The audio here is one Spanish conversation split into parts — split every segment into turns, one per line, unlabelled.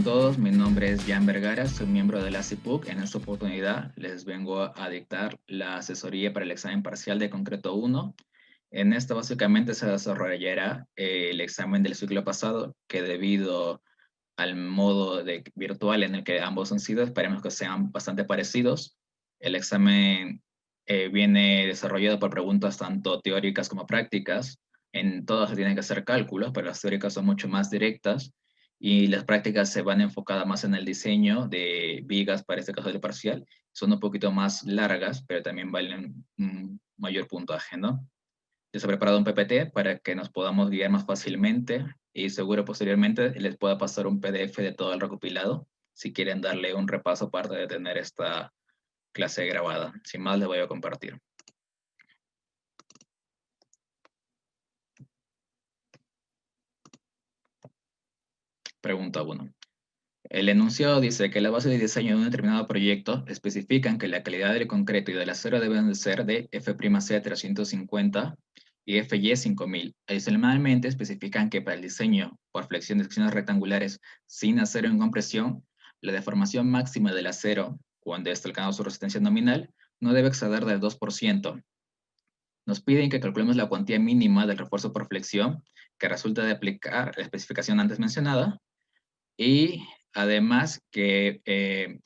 con todos, mi nombre es Jan Vergara, soy miembro de la CIPUC. En esta oportunidad les vengo a dictar la asesoría para el examen parcial de Concreto 1. En esta básicamente se desarrollará el examen del ciclo pasado, que debido al modo virtual en el que ambos han sido, esperemos que sean bastante parecidos. El examen viene desarrollado por preguntas tanto teóricas como prácticas. En todas se tienen que hacer cálculos, pero las teóricas son mucho más directas y las prácticas se van enfocadas más en el diseño de vigas, para este caso del parcial. Son un poquito más largas, pero también valen un mayor puntaje, ¿no? Les he preparado un PPT para que nos podamos guiar más fácilmente y seguro posteriormente les pueda pasar un PDF de todo el recopilado si quieren darle un repaso aparte de tener esta clase grabada. Sin más, les voy a compartir. Pregunta 1. El enunciado dice que la base de diseño de un determinado proyecto especifican que la calidad del concreto y del acero deben de ser de F'C 350 y FY 5000. Adicionalmente, especifican que para el diseño por flexión de secciones rectangulares sin acero en compresión, la deformación máxima del acero, cuando está alcanzando su resistencia nominal, no debe exceder del 2%. Nos piden que calculemos la cuantía mínima del refuerzo por flexión que resulta de aplicar la especificación antes mencionada y además que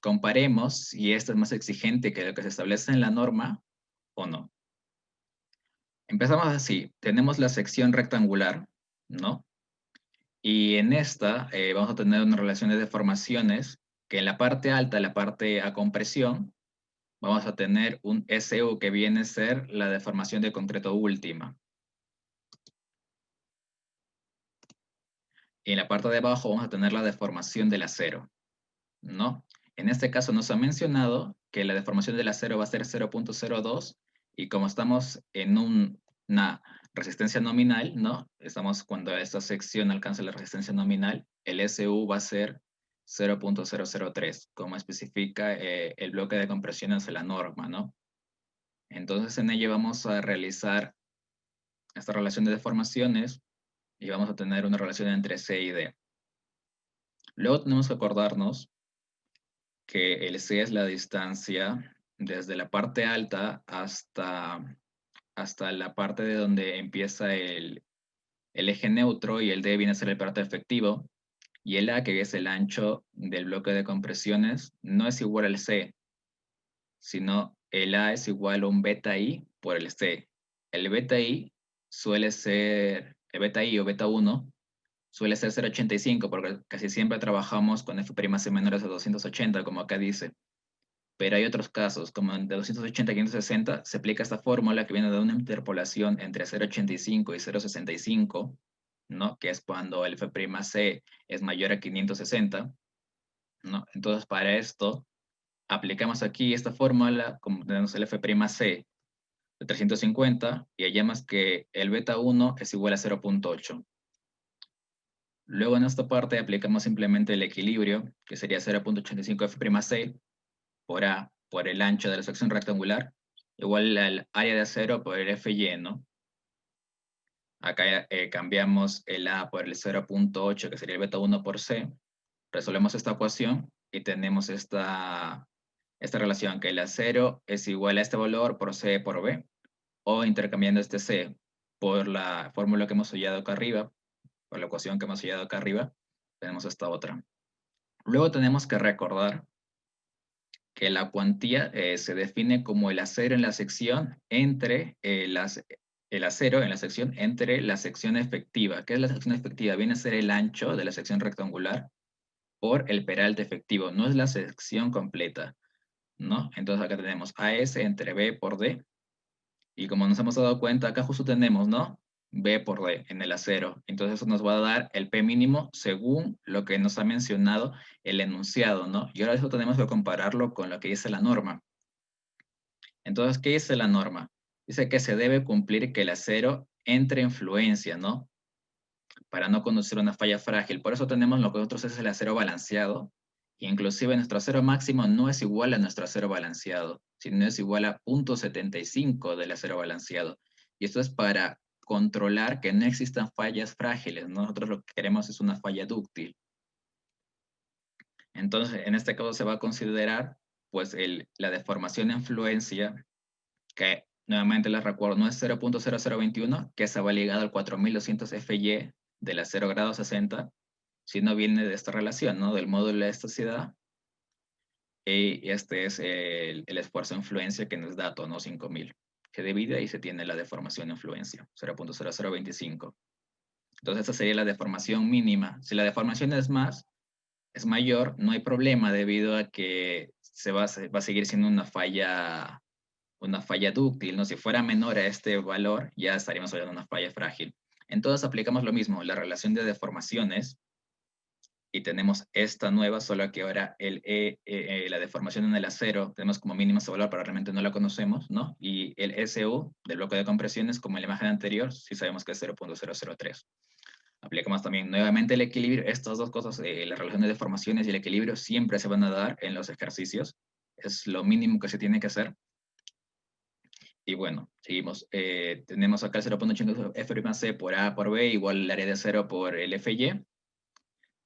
comparemos si esta es más exigente que lo que se establece en la norma o no. Empezamos así. Tenemos la sección rectangular, ¿no? Y en esta vamos a tener una relación de deformaciones que en la parte alta, la parte a compresión, vamos a tener un SU que viene a ser la deformación de concreto última. Y en la parte de abajo vamos a tener la deformación del acero, ¿no? En este caso nos ha mencionado que la deformación del acero va a ser 0.02 y como estamos en una resistencia nominal, ¿no? Estamos cuando esta sección alcanza la resistencia nominal, el SU va a ser 0.003, como especifica el bloque de compresiones de la norma, ¿no? Entonces en ello vamos a realizar esta relación de deformaciones y vamos a tener una relación entre C y D. Luego tenemos que acordarnos que el C es la distancia desde la parte alta hasta la parte de donde empieza el eje neutro y el D viene a ser el parte efectivo y el A, que es el ancho del bloque de compresiones, no es igual al C, sino el A es igual a un beta I por el C. El beta I suele ser, el beta I o beta 1 suele ser 0.85 porque casi siempre trabajamos con F'C menores a 280, como acá dice. Pero hay otros casos, como de 280 a 560, se aplica esta fórmula que viene de una interpolación entre 0.85 y 0.65, ¿no? Que es cuando el F'C es mayor a 560, ¿no? Entonces, para esto, aplicamos aquí esta fórmula, como tenemos el F'C de 350, y hallamos que el beta 1 es igual a 0.8. Luego en esta parte aplicamos simplemente el equilibrio, que sería 0.85 F'C por A, por el ancho de la sección rectangular, igual al área de acero por el FY, ¿no? Acá cambiamos el A por el 0.8, que sería el beta 1 por C. Resolvemos esta ecuación y tenemos esta relación, que el acero es igual a este valor por C por B, o intercambiando este C por la fórmula que hemos hallado acá arriba, por la ecuación que hemos hallado acá arriba, tenemos esta otra. Luego tenemos que recordar que la cuantía se define como el acero en la sección entre el acero en la sección entre la sección efectiva. ¿Qué es la sección efectiva? Viene a ser el ancho de la sección rectangular por el peralte efectivo, no es la sección completa, ¿no? Entonces acá tenemos AS entre B por D, y como nos hemos dado cuenta, acá justo tenemos, ¿no? B por D en el acero. Entonces eso nos va a dar el P mínimo según lo que nos ha mencionado el enunciado, ¿no? Y ahora eso tenemos que compararlo con lo que dice la norma. Entonces, ¿qué dice la norma? Dice que se debe cumplir que el acero entre en fluencia, ¿no? Para no conducir una falla frágil. Por eso tenemos lo que nosotros es el acero balanceado. Y inclusive nuestro acero máximo no es igual a nuestro acero balanceado, sino es igual a 0.75 del acero balanceado. Y esto es para controlar que no existan fallas frágiles, ¿no? Nosotros lo que queremos es una falla dúctil. Entonces, en este caso se va a considerar pues la deformación de influencia, que nuevamente les recuerdo, no es 0.0021, que esa va ligada al 4200 FY de la 0 grado 60, sino viene de esta relación, ¿no? Del módulo de elasticidad. Y este es el esfuerzo de influencia que nos da dato, ¿no? 5000. Se divide y se tiene la deformación de influencia, 0.0025. Entonces, esta sería la deformación mínima. Si la deformación es mayor, no hay problema debido a que va a seguir siendo una falla dúctil, ¿no? Si fuera menor a este valor, ya estaríamos hablando de una falla frágil. Entonces, aplicamos lo mismo, la relación de deformaciones, y tenemos esta nueva, solo que ahora la deformación en el acero tenemos como mínimo ese valor, pero realmente no la conocemos, ¿no? Y el SU del bloque de compresiones, como en la imagen anterior, sí sabemos que es 0.003. Aplicamos también nuevamente el equilibrio. Estas dos cosas, la relación de deformaciones y el equilibrio, siempre se van a dar en los ejercicios. Es lo mínimo que se tiene que hacer. Y bueno, seguimos. Tenemos acá el 0.85 F'(C) por A por B igual al área de acero por el FY.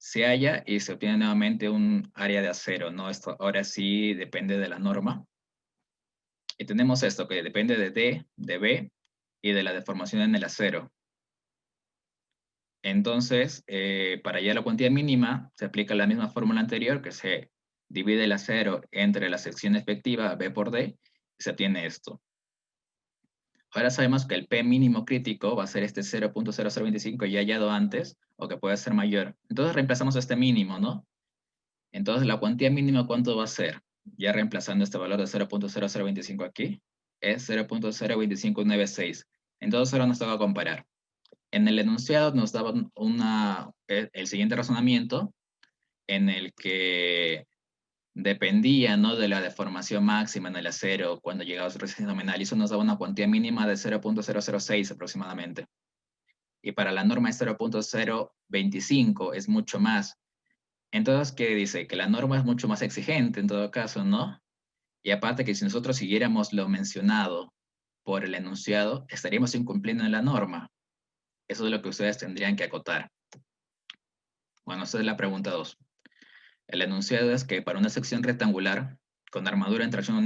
Se halla y se obtiene nuevamente un área de acero, ¿no? Esto ahora sí depende de la norma. Y tenemos esto que depende de D, de B y de la deformación en el acero. Entonces, para hallar la cuantía mínima, se aplica la misma fórmula anterior, que se divide el acero entre la sección efectiva B por D, y se obtiene esto. Ahora sabemos que el P mínimo crítico va a ser este 0.0025 ya hallado antes, o que puede ser mayor. Entonces reemplazamos este mínimo, ¿no? Entonces la cuantía mínima, ¿cuánto va a ser? Ya reemplazando este valor de 0.0025 aquí, es 0.02596. Entonces ahora nos toca comparar. En el enunciado nos daban el siguiente razonamiento en el que dependía, ¿no?, de la deformación máxima en el acero cuando llegaba a su resistencia nominal, y eso nos daba una cuantía mínima de 0.006 aproximadamente. Y para la norma es 0.025, es mucho más. Entonces, ¿qué dice? Que la norma es mucho más exigente en todo caso, ¿no? Y aparte que si nosotros siguiéramos lo mencionado por el enunciado, estaríamos incumpliendo en la norma. Eso es lo que ustedes tendrían que acotar. Bueno, esa es la pregunta 2. El enunciado es que para una sección rectangular con armadura en tracción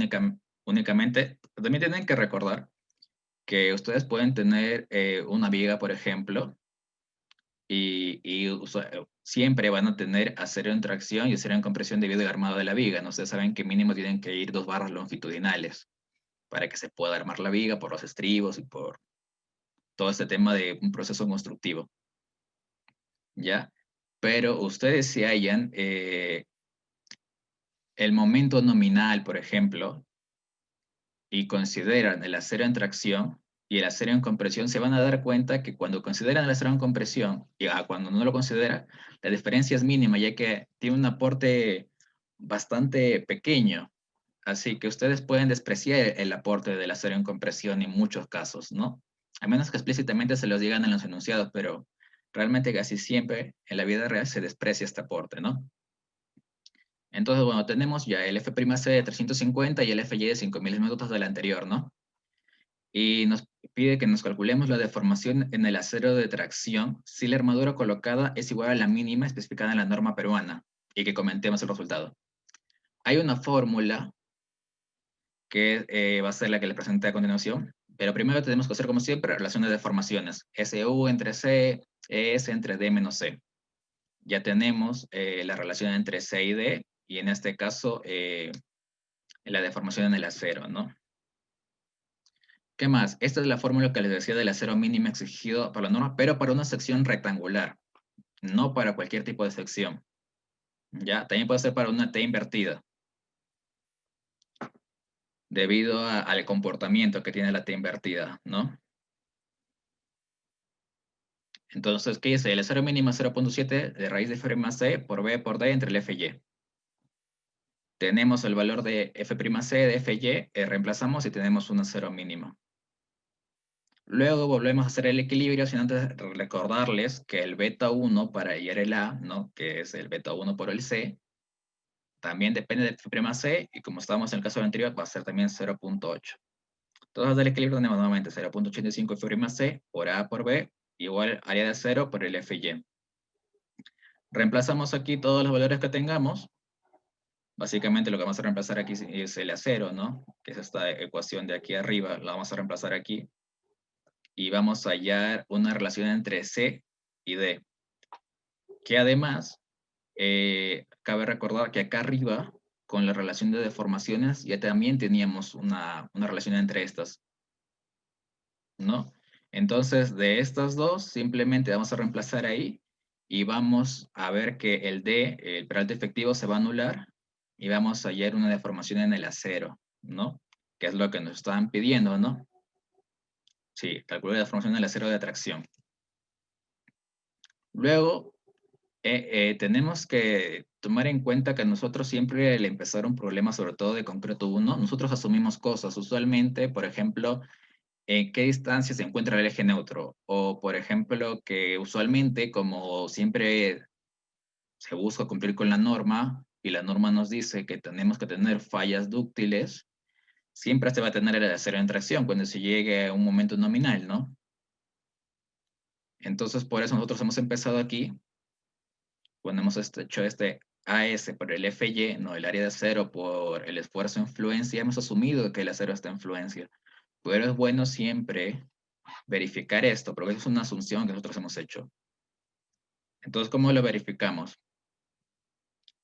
únicamente, también tienen que recordar que ustedes pueden tener una viga, por ejemplo, y siempre van a tener acero en tracción y acero en compresión debido al armado de la viga, ¿no? Ustedes saben que mínimo tienen que ir 2 barras longitudinales para que se pueda armar la viga por los estribos y por todo este tema de un proceso constructivo, ¿ya? Pero ustedes si hallan el momento nominal, por ejemplo, y consideran el acero en tracción y el acero en compresión, se van a dar cuenta que cuando consideran el acero en compresión y cuando no lo consideran, la diferencia es mínima, ya que tiene un aporte bastante pequeño. Así que ustedes pueden despreciar el aporte del acero en compresión en muchos casos, ¿no? A menos que explícitamente se los digan en los enunciados, pero realmente casi siempre en la vida real se desprecia este aporte, ¿no? Entonces, bueno, tenemos ya el F'C de 350 y el Fy de 5000 minutos del anterior, ¿no? Y nos pide que nos calculemos la deformación en el acero de tracción si la armadura colocada es igual a la mínima especificada en la norma peruana, y que comentemos el resultado. Hay una fórmula que va a ser la que les presenté a continuación, pero primero tenemos que hacer, como siempre, relación de deformaciones. SU entre C, ES entre D menos C. Ya tenemos la relación entre C y D, y en este caso la deformación en el acero, ¿no? ¿Qué más? Esta es la fórmula que les decía del acero mínimo exigido para la norma, pero para una sección rectangular, no para cualquier tipo de sección. ¿Ya? También puede ser para una T invertida, debido al comportamiento que tiene la T invertida, ¿no? Entonces, ¿qué dice? El acero mínimo es 0.7 de raíz de F'(C) por B por D entre el Fy. Tenemos el valor de F'C de Fy, reemplazamos y tenemos un acero mínimo. Luego volvemos a hacer el equilibrio, sin antes recordarles que el beta 1 para hallar el A, ¿no?, que es el beta 1 por el C, también depende de F'C, y como estábamos en el caso anterior, va a ser también 0.8. Entonces, del equilibrio tenemos nuevamente 0.85 F'C por A por B, igual área de acero por el Fy. Reemplazamos aquí todos los valores que tengamos, Básicamente lo que vamos a reemplazar aquí es el acero, ¿no? Que es esta ecuación de aquí arriba, la vamos a reemplazar aquí. Y vamos a hallar una relación entre C y D. Que además, cabe recordar que acá arriba, con la relación de deformaciones, ya también teníamos una relación entre estas, ¿no? Entonces, de estas dos, simplemente vamos a reemplazar ahí y vamos a ver que el D, el peralte efectivo, se va a anular y vamos a hallar una deformación en el acero, ¿no? Que es lo que nos estaban pidiendo, ¿no? Sí, calcular la deformación en el acero de atracción. Luego, tenemos que tomar en cuenta que nosotros siempre al empezar un problema, sobre todo de concreto 1, nosotros asumimos cosas. Usualmente, por ejemplo, en qué distancia se encuentra el eje neutro. O, por ejemplo, que usualmente, como siempre se busca cumplir con la norma, y la norma nos dice que tenemos que tener fallas dúctiles, siempre se va a tener el acero en tracción cuando se llegue a un momento nominal, ¿no? Entonces, por eso nosotros hemos empezado aquí, cuando hemos hecho este AS por el FY, no, el área de acero por el esfuerzo en fluencia, hemos asumido que el acero está en fluencia. Pero es bueno siempre verificar esto, porque es una asunción que nosotros hemos hecho. Entonces, ¿cómo lo verificamos?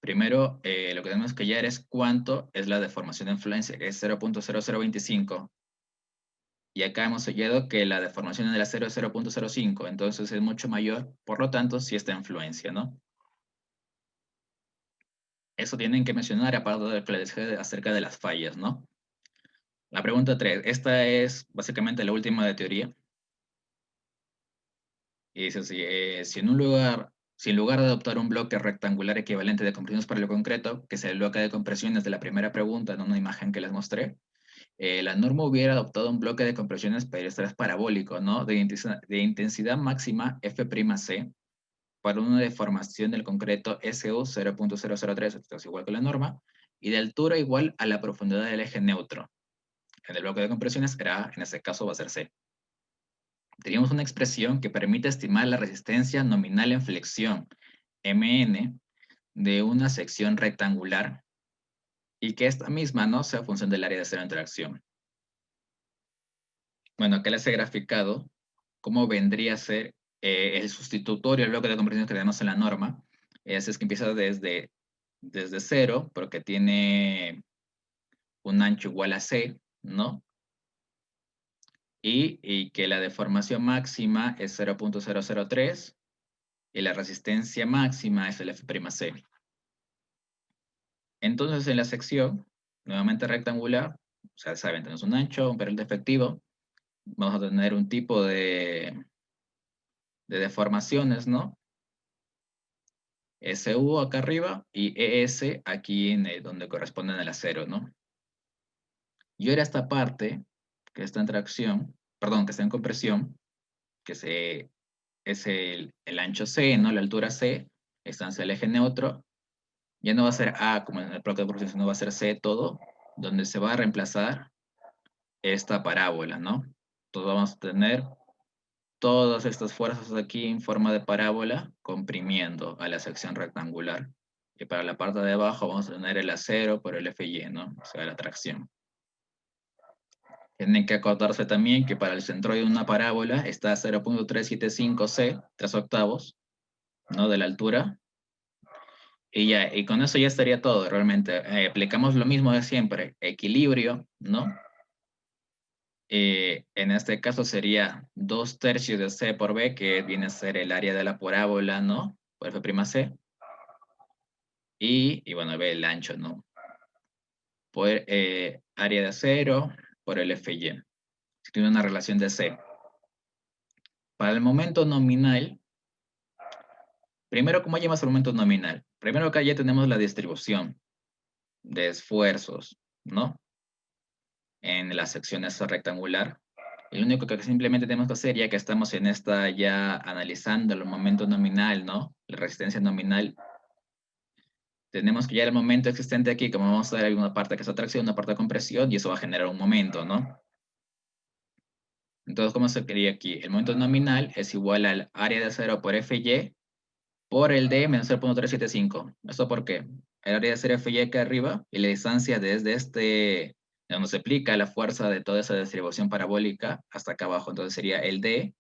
Primero, lo que tenemos que hallar es cuánto es la deformación de influencia, que es 0.0025. Y acá hemos hallado que la deformación en el acero es 0.05, entonces es mucho mayor, por lo tanto, sí está en fluencia, ¿no? Eso tienen que mencionar, aparte de lo que les dije acerca de las fallas, ¿no? La pregunta 3, esta es básicamente la última de teoría. Y dice así, si en lugar de adoptar un bloque rectangular equivalente de compresiones para lo concreto, que es el bloque de compresiones de la primera pregunta en una imagen que les mostré, la norma hubiera adoptado un bloque de compresiones pedestres parabólico, ¿no? De intensidad máxima F'C para una deformación del concreto SU 0.003, esto es igual que la norma, y de altura igual a la profundidad del eje neutro. En el bloque de compresiones era, en este caso va a ser C. Teníamos una expresión que permite estimar la resistencia nominal en flexión, Mn, de una sección rectangular y que esta misma no sea función del área de cero de interacción. Bueno, acá les he graficado cómo vendría a ser el sustitutorio del bloque de compresión que tenemos en la norma. Es que empieza desde cero, porque tiene un ancho igual a C, ¿no? Y que la deformación máxima es 0.003 y la resistencia máxima es el F'C. Entonces, en la sección, nuevamente rectangular, o sea, saben, tenemos un ancho, un peralte efectivo, vamos a tener un tipo de deformaciones, ¿no? SU acá arriba y ES aquí donde corresponden al acero, ¿no? Y ahora esta parte, que está en tracción, perdón, que está en compresión, es el ancho C, ¿no? La altura C, estancia del eje neutro, ya no va a ser A como en el bloque de compresión, sino va a ser C todo, donde se va a reemplazar esta parábola, ¿no? Entonces vamos a tener todas estas fuerzas aquí en forma de parábola comprimiendo a la sección rectangular. Y para la parte de abajo vamos a tener el acero por el FY, ¿no? O sea, la tracción. Tienen que acordarse también que para el centroide de una parábola está 0.375C, 3 octavos, ¿no? De la altura. Y con eso ya estaría todo, realmente. Aplicamos lo mismo de siempre, equilibrio, ¿no? En este caso sería 2/3 de C por B, que viene a ser el área de la parábola, ¿no? Por F'C. Y bueno, B el ancho, ¿no? Por área de acero por el FY. Tiene una relación de C. Para el momento nominal, primero, ¿cómo llamas el momento nominal? Primero acá ya tenemos la distribución de esfuerzos, ¿no? En la sección esa rectangular. Y lo único que simplemente tenemos que hacer, ya que estamos en esta ya analizando el momento nominal, ¿no? La resistencia nominal, tenemos que ya el momento existente aquí, como vamos a ver, hay una parte que es atracción, una parte de compresión, y eso va a generar un momento, ¿no? Entonces, ¿cómo se quería aquí? El momento nominal es igual al área de acero por Fy por el D menos 0.375. ¿Esto por qué? el área de cero FY acá arriba, y la distancia desde donde se aplica la fuerza de toda esa distribución parabólica hasta acá abajo. Entonces sería el D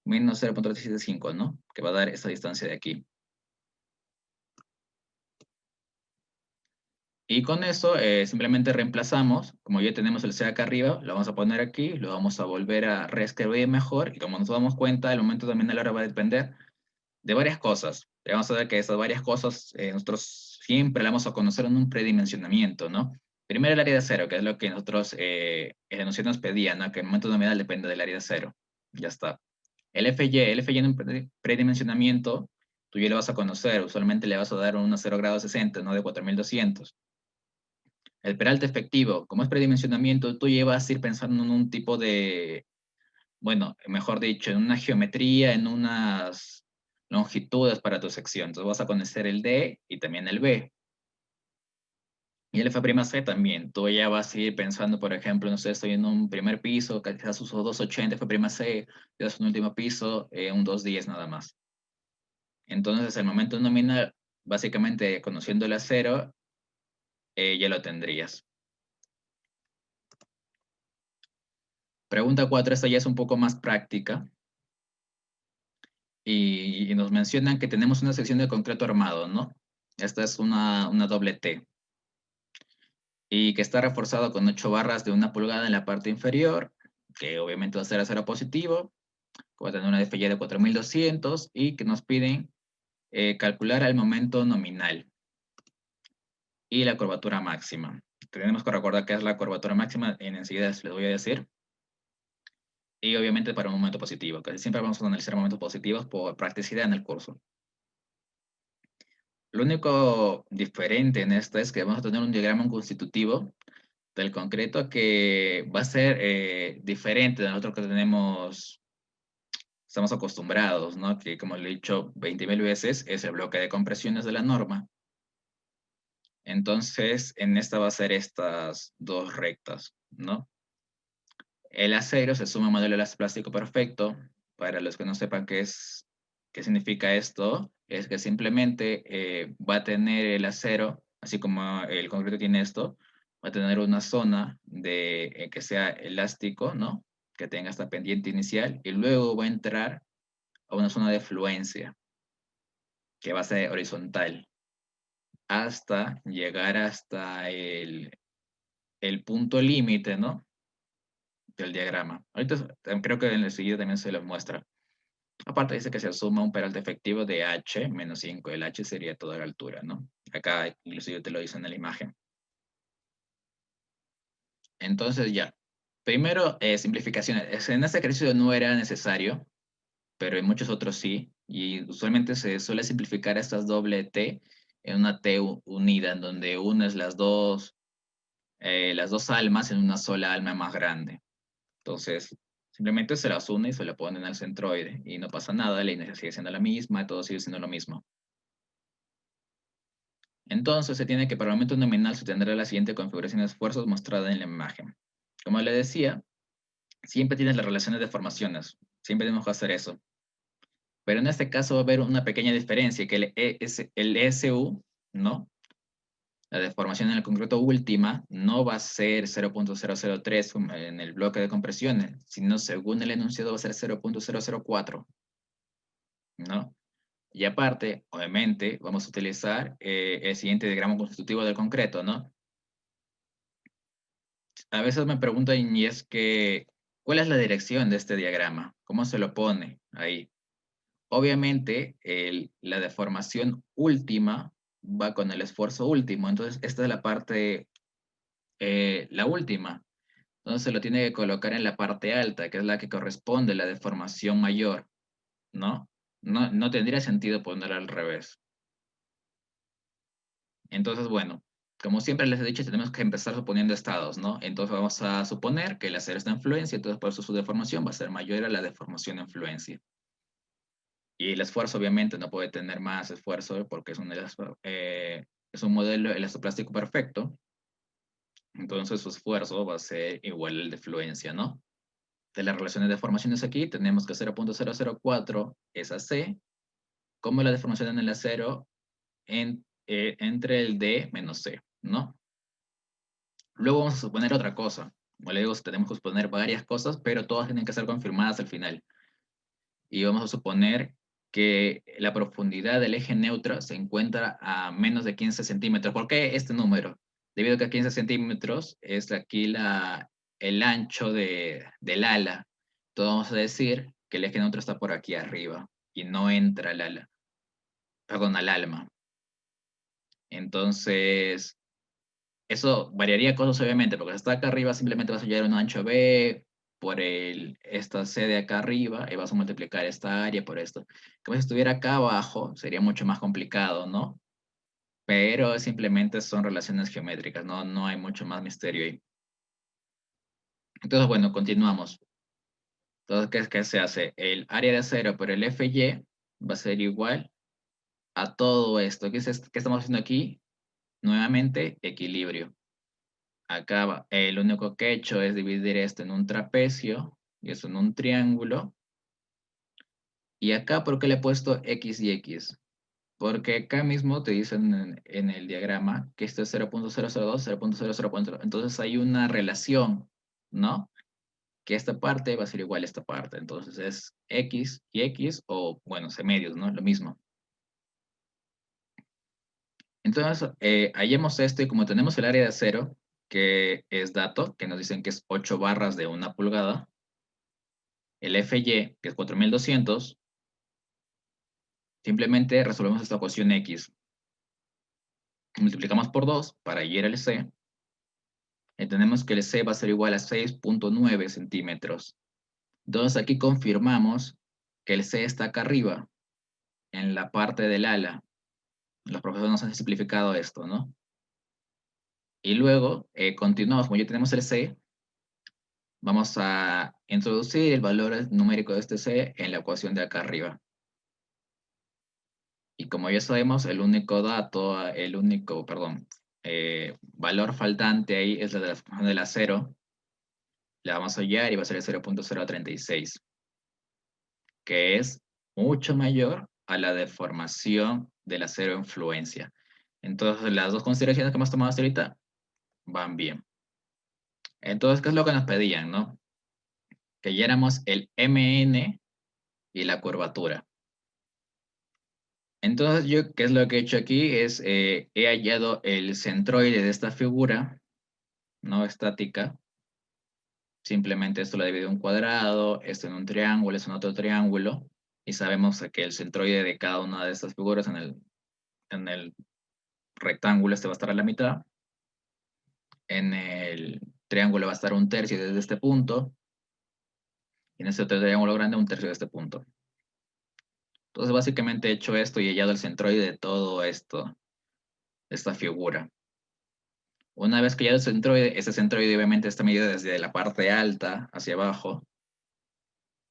menos 0.375, ¿no? Que va a dar esa distancia de aquí. Y con eso simplemente reemplazamos, como ya tenemos el C acá arriba, lo vamos a poner aquí, lo vamos a volver a reescribir mejor, y como nos damos cuenta, el momento también ahora va a depender de varias cosas. Vamos a ver que esas varias cosas nosotros siempre las vamos a conocer en un predimensionamiento, ¿no? Primero el área de cero, que es lo que nosotros, el enunciado nos pedía, ¿no? Que el momento nominal depende del área de cero. Ya está. El FY en un predimensionamiento, tú ya lo vas a conocer, usualmente le vas a dar un 0 grado 60, ¿no? De 4200. El peralte efectivo, como es predimensionamiento, tú ya vas a ir pensando en un tipo de, bueno, mejor dicho, en una geometría, en unas longitudes para tu sección. Entonces vas a conocer el D y también el B. Y el F'C también. Tú ya vas a ir pensando, por ejemplo, no sé, estoy en un primer piso, quizás uso 280 F'C, quizás un último piso, un 210 nada más. Entonces, el momento nominal, básicamente conociendo el acero, ya lo tendrías. Pregunta 4, esta ya es un poco más práctica. Y nos mencionan que tenemos una sección de concreto armado, ¿no? Esta es una doble T. Y que está reforzado con 8 barras de 1 pulgada en la parte inferior, que obviamente va a ser acero positivo, que va a tener una FY de 4200 y que nos piden calcular el momento nominal y la curvatura máxima. Tenemos que recordar qué es la curvatura máxima, y enseguida les voy a decir. Y obviamente para un momento positivo, casi siempre vamos a analizar momentos positivos por practicidad en el curso. Lo único diferente en esto es que vamos a tener un diagrama constitutivo del concreto que va a ser diferente de nosotros que estamos acostumbrados, ¿no? Que como le he dicho 20.000 veces, es el bloque de compresiones de la norma. Entonces, en esta va a ser estas dos rectas, ¿no? El acero se suma a modelo de plástico perfecto. Para los que no sepan qué significa esto, es que simplemente va a tener el acero, así como el concreto tiene esto, va a tener una zona que sea elástico, ¿no? Que tenga esta pendiente inicial, y luego va a entrar a una zona de fluencia, que va a ser horizontal, hasta llegar hasta el punto límite, ¿no? Del diagrama. Ahorita creo que en el siguiente también se lo muestra. Aparte dice que se suma un peralte efectivo de h menos 5. El h sería toda la altura, ¿no? Acá inclusive te lo dice en la imagen. Entonces ya. Primero, simplificaciones. En este ejercicio no era necesario, pero en muchos otros sí. Y usualmente se suele simplificar estas doble T en una T unida, en donde unes las dos almas en una sola alma más grande. Entonces, simplemente se las une y se le ponen al centroide y no pasa nada, la inercia sigue siendo la misma, todo sigue siendo lo mismo. Entonces, se tiene que para el momento nominal se tendrá la siguiente configuración de esfuerzos mostrada en la imagen. Como le decía, siempre tienes las relaciones de formaciones, siempre tenemos que hacer eso. Pero en este caso va a haber una pequeña diferencia, que el SU, ¿no? La deformación en el concreto última no va a ser 0.003 en el bloque de compresiones, sino según el enunciado va a ser 0.004, ¿no? Y aparte, obviamente, vamos a utilizar el siguiente diagrama constitutivo del concreto, ¿no? A veces me preguntan, y es que, ¿cuál es la dirección de este diagrama? ¿Cómo se lo pone ahí? Obviamente, la deformación última va con el esfuerzo último, entonces esta es la parte, la última. Entonces se lo tiene que colocar en la parte alta, que es la que corresponde a la deformación mayor, ¿no? No tendría sentido ponerla al revés. Entonces, bueno, como siempre les he dicho, tenemos que empezar suponiendo estados, ¿no? Entonces vamos a suponer que el acero está en fluencia, entonces por eso su deformación va a ser mayor a la deformación en fluencia. Y el esfuerzo, obviamente, no puede tener más esfuerzo porque es un modelo elastoplástico perfecto. Entonces su esfuerzo va a ser igual al de fluencia, ¿no? De las relaciones de deformaciones aquí, tenemos que 0.004 es AC, como la deformación en el acero entre el D menos C, ¿no? Luego vamos a suponer otra cosa. Como le digo, tenemos que suponer varias cosas, pero todas tienen que ser confirmadas al final. Y vamos a suponer que la profundidad del eje neutro se encuentra a menos de 15 centímetros. ¿Por qué este número? Debido a que 15 centímetros es aquí el ancho del ala. Entonces vamos a decir que el eje neutro está por aquí arriba y no entra al ala, perdón, al alma. Entonces, eso variaría cosas obviamente, porque si está acá arriba simplemente vas a hallar un ancho B por esta C de acá arriba y vas a multiplicar esta área por esto. Como si estuviera acá abajo, sería mucho más complicado, ¿no? Pero simplemente son relaciones geométricas, no hay mucho más misterio ahí. Entonces, bueno, continuamos. Entonces, ¿qué se hace? El área de acero por el FY va a ser igual a todo esto. ¿Qué estamos haciendo aquí? Nuevamente, equilibrio. Acá lo único que he hecho es dividir esto en un trapecio y esto en un triángulo. Y acá, ¿por qué le he puesto X y X? Porque acá mismo te dicen en el diagrama que esto es 0.002, 0.004. Entonces hay una relación, ¿no? Que esta parte va a ser igual a esta parte. Entonces es X y X o, bueno, medios, ¿no? Lo mismo. Entonces, hallemos esto y como tenemos el área de acero, que es dato, que nos dicen que es 8 barras de 1 pulgada, el FY, que es 4200, simplemente resolvemos esta ecuación X. Multiplicamos por 2 para hallar el C. Y tenemos que el C va a ser igual a 6.9 centímetros. Entonces aquí confirmamos que el C está acá arriba, en la parte del ala. Los profesores nos han simplificado esto, ¿no? Y luego continuamos, como ya tenemos el C, vamos a introducir el valor numérico de este C en la ecuación de acá arriba. Y como ya sabemos, valor faltante ahí es la de la función del acero. La vamos a hallar y va a ser el 0.036, que es mucho mayor a la deformación del acero en fluencia. Entonces, las dos consideraciones que hemos tomado hasta ahorita van bien. Entonces, ¿qué es lo que nos pedían, no? Que halláramos el MN y la curvatura. Entonces, ¿qué es lo que he hecho aquí? He hallado el centroide de esta figura, no estática. Simplemente esto lo divide en un cuadrado, esto en un triángulo, esto en otro triángulo, y sabemos que el centroide de cada una de estas figuras en el rectángulo este va a estar a la mitad, en el triángulo va a estar un tercio desde este punto, y en este otro triángulo grande un tercio de este punto. Entonces básicamente he hecho esto y he hallado el centroide de todo esto, esta figura. Una vez que ya el centroide, ese centroide obviamente está medido desde la parte alta hacia abajo,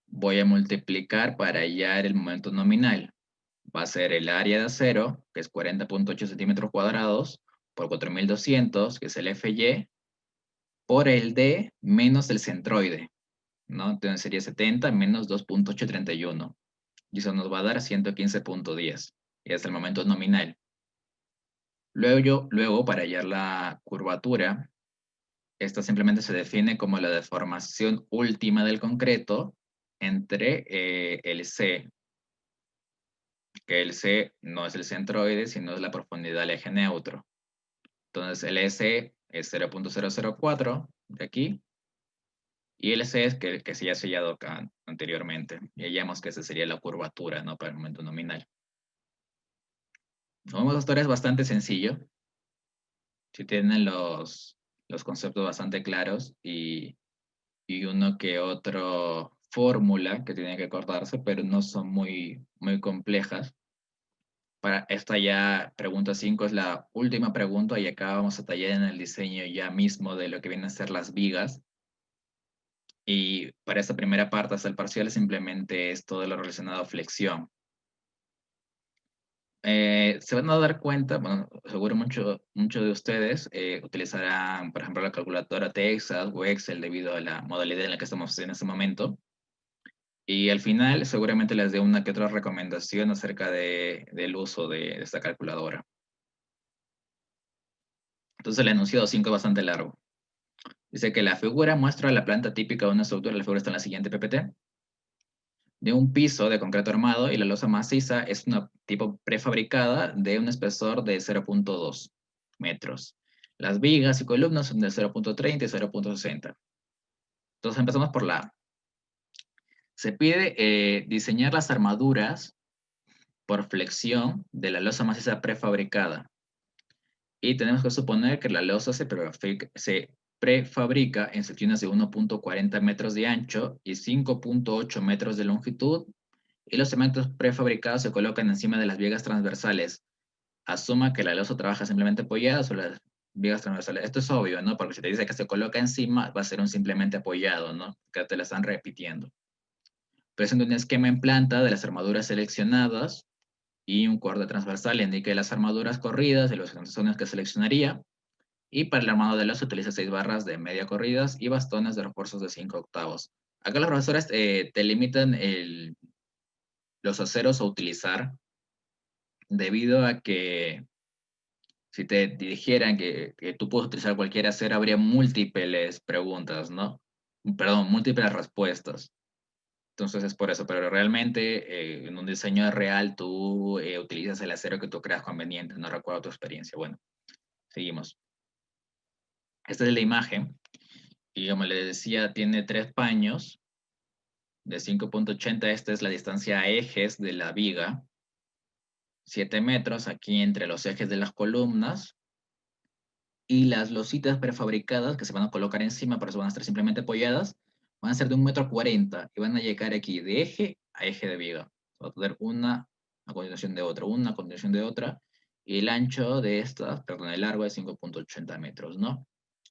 voy a multiplicar para hallar el momento nominal. Va a ser el área de acero, que es 40.8 centímetros cuadrados, por 4200, que es el FY, por el D menos el centroide, ¿no? Entonces sería 70 menos 2.831. Y eso nos va a dar 115.10. Y es el momento nominal. Luego, para hallar la curvatura, esta simplemente se define como la deformación última del concreto entre el C, que el C no es el centroide, sino es la profundidad del eje neutro. Entonces el S es 0.004 de aquí, y el C es que se ya ha sellado acá anteriormente. Y hallamos que esa sería la curvatura, ¿no? Para el momento nominal. Como vemos, esto es bastante sencillo. Si tienen los conceptos bastante claros y uno que otro fórmula que tiene que acordarse, pero no son muy complejas. Para esta ya pregunta 5 es la última pregunta y acá vamos a tallar en el diseño ya mismo de lo que vienen a ser las vigas. Y para esta primera parte, hasta el parcial, simplemente es todo lo relacionado a flexión. Se van a dar cuenta, bueno, seguro muchos de ustedes utilizarán, por ejemplo, la calculadora Texas o Excel debido a la modalidad en la que estamos en este momento. Y al final seguramente les dé una que otra recomendación acerca del uso de esta calculadora. Entonces el enunciado 5 es bastante largo. Dice que la figura muestra la planta típica de una estructura, la figura está en la siguiente PPT, de un piso de concreto armado y la losa maciza es una tipo prefabricada de un espesor de 0.2 metros. Las vigas y columnas son de 0.30 y 0.60. Entonces empezamos por la A. Se pide diseñar las armaduras por flexión de la losa maciza prefabricada. Y tenemos que suponer que la losa se prefabrica en secciones de 1.40 metros de ancho y 5.8 metros de longitud, y los cementos prefabricados se colocan encima de las vigas transversales. Asuma que la losa trabaja simplemente apoyada sobre las vigas transversales. Esto es obvio, ¿no? Porque si te dice que se coloca encima, va a ser un simplemente apoyado, ¿no? Que te la están repitiendo. Presenta un esquema en planta de las armaduras seleccionadas y un corte transversal indica las armaduras corridas de los zonas que seleccionaría. Y para el armado de losa utiliza 6 barras de media corridas y bastones de refuerzos de 5 octavos. Acá los profesores te limitan los aceros a utilizar debido a que si te dijeran que tú puedes utilizar cualquier acero, habría múltiples preguntas, ¿no? Perdón, múltiples respuestas. Entonces es por eso, pero realmente en un diseño real tú utilizas el acero que tú creas conveniente. No recuerdo tu experiencia. Bueno, seguimos. Esta es la imagen. Y como les decía, tiene 3 paños de 5.80. Esta es la distancia a ejes de la viga. 7 metros aquí entre los ejes de las columnas. Y las lositas prefabricadas que se van a colocar encima, por eso van a estar simplemente apoyadas, van a ser de 1,40 m y van a llegar aquí de eje a eje de viga. Va a tener una a continuación de otra, una a continuación de otra. Y el ancho de estas, perdón, el largo es 5.80 metros, ¿no?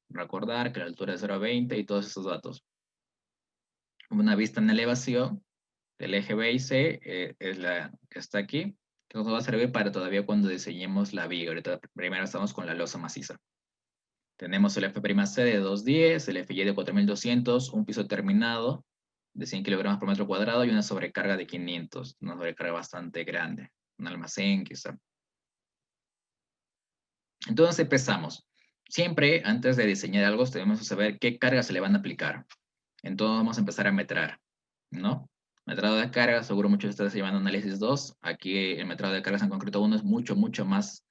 Recordar que la altura es 0,20 y todos estos datos. Una vista en elevación del eje B y C es la que está aquí, que nos va a servir para todavía cuando diseñemos la viga. Ahorita primero estamos con la losa maciza. Tenemos el F'C de 210, el FY de 4200, un piso terminado de 100 kilogramos por metro cuadrado y una sobrecarga de 500, una sobrecarga bastante grande, un almacén quizá. Entonces empezamos. Siempre antes de diseñar algo tenemos que saber qué cargas se le van a aplicar. Entonces vamos a empezar a metrar, ¿no? Metrado de cargas, seguro muchos de ustedes se llaman análisis 2. Aquí el metrado de cargas en concreto 1 es mucho, mucho más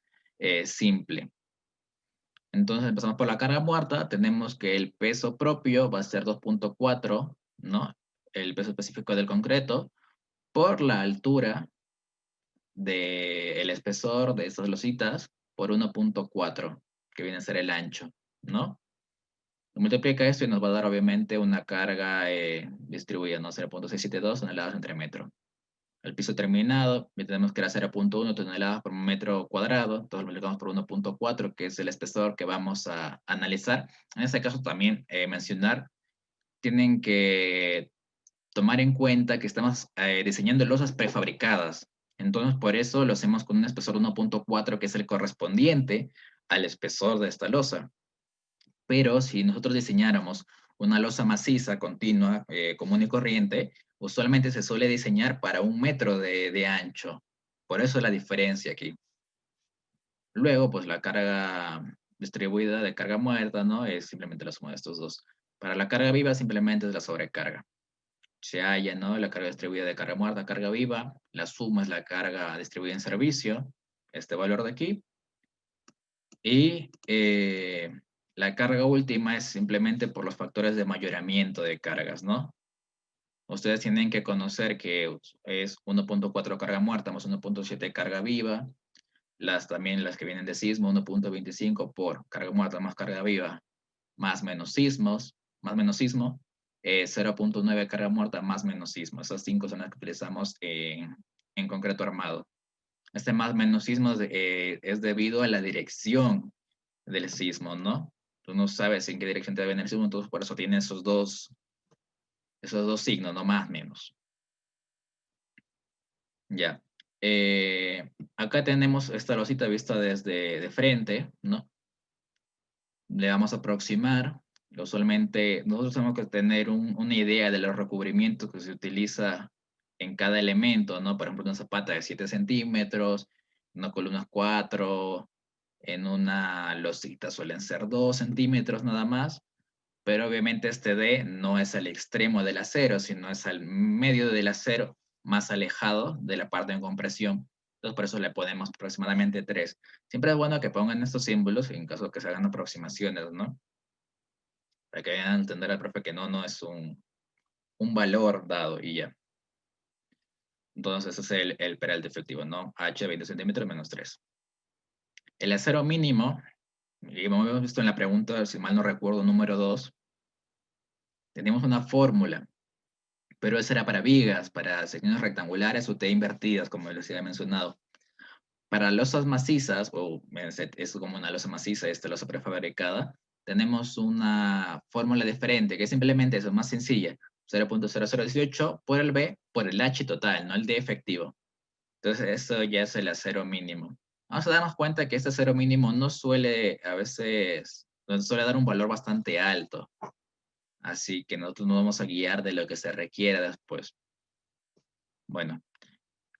simple. Entonces empezamos por la carga muerta, tenemos que el peso propio va a ser 2.4, ¿no? El peso específico del concreto, por la altura del espesor de estas lositas, por 1.4, que viene a ser el ancho, ¿no? Multiplica esto y nos va a dar obviamente una carga distribuida, ¿no? 0.672 toneladas entre metro. El piso terminado, tenemos que era 0.1 toneladas por metro cuadrado, entonces lo multiplicamos por 1.4, que es el espesor que vamos a analizar. En este caso también mencionar, tienen que tomar en cuenta que estamos diseñando losas prefabricadas. Entonces, por eso lo hacemos con un espesor 1.4, que es el correspondiente al espesor de esta losa. Pero si nosotros diseñáramos una losa maciza, continua, común y corriente, usualmente se suele diseñar para 1 metro de ancho. Por eso la diferencia aquí. Luego, pues la carga distribuida de carga muerta, ¿no? Es simplemente la suma de estos dos. Para la carga viva simplemente es la sobrecarga. Se halla, ¿no? La carga distribuida de carga muerta, carga viva. La suma es la carga distribuida en servicio, este valor de aquí. Y la carga última es simplemente por los factores de mayoramiento de cargas, ¿no? Ustedes tienen que conocer que es 1.4 carga muerta más 1.7 carga viva. También las que vienen de sismo, 1.25 por carga muerta más carga viva, más menos sismos, más menos sismo, 0.9 carga muerta más menos sismo. Esas 5 son las que utilizamos en concreto armado. Este más menos sismo es debido a la dirección del sismo, ¿no? Tú no sabes en qué dirección te va a venir el sismo, entonces por eso tiene esos dos signos, no más menos. Ya. Acá tenemos esta losita vista desde de frente, ¿no? Le vamos a aproximar. Usualmente nosotros tenemos que tener una idea de los recubrimientos que se utiliza en cada elemento, ¿no? Por ejemplo, una zapata de 7 centímetros, una columna 4, en una losita. Suelen ser 2 centímetros nada más, pero obviamente este D no es al extremo del acero, sino es al medio del acero, más alejado de la parte de compresión. Entonces, por eso le ponemos aproximadamente 3. Siempre es bueno que pongan estos símbolos en caso de que se hagan aproximaciones, ¿no? Para que vayan a entender al profe que no es un valor dado y ya. Entonces, ese es el peralte efectivo, ¿no? H 20 centímetros menos 3. El acero mínimo, y como hemos visto en la pregunta, si mal no recuerdo, número 2, tenemos una fórmula, pero esa era para vigas, para secciones rectangulares o T invertidas, como les había mencionado. Para losas macizas, o es como una losa maciza, esta losa prefabricada, tenemos una fórmula diferente, que es simplemente eso, más sencilla. 0.0018 por el B por el H total, no el D efectivo. Entonces, eso ya es el acero mínimo. Vamos a darnos cuenta que este acero mínimo no suele, a veces, nos suele dar un valor bastante alto. Así que nosotros nos vamos a guiar de lo que se requiera después. Bueno,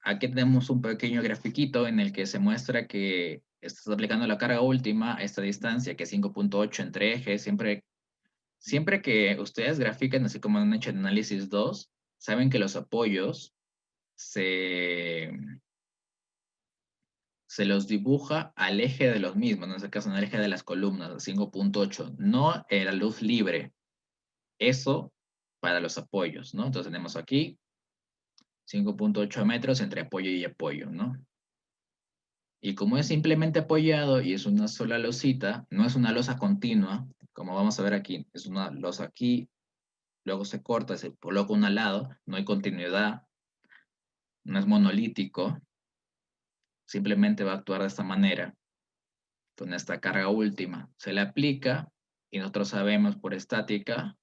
aquí tenemos un pequeño grafiquito en el que se muestra que estás aplicando la carga última a esta distancia, que es 5.8 entre ejes. Siempre que ustedes grafiquen, así como han hecho en análisis 2, saben que los apoyos se los dibuja al eje de los mismos, en este caso en el eje de las columnas, 5.8, no en la luz libre. Eso para los apoyos, ¿no? Entonces tenemos aquí 5.8 metros entre apoyo y apoyo, ¿no? Y como es simplemente apoyado y es una sola losita, no es una losa continua, como vamos a ver aquí, es una losa aquí, luego se corta, se coloca una al lado, no hay continuidad, no es monolítico, simplemente va a actuar de esta manera, con esta carga última. Se le aplica y nosotros sabemos por estática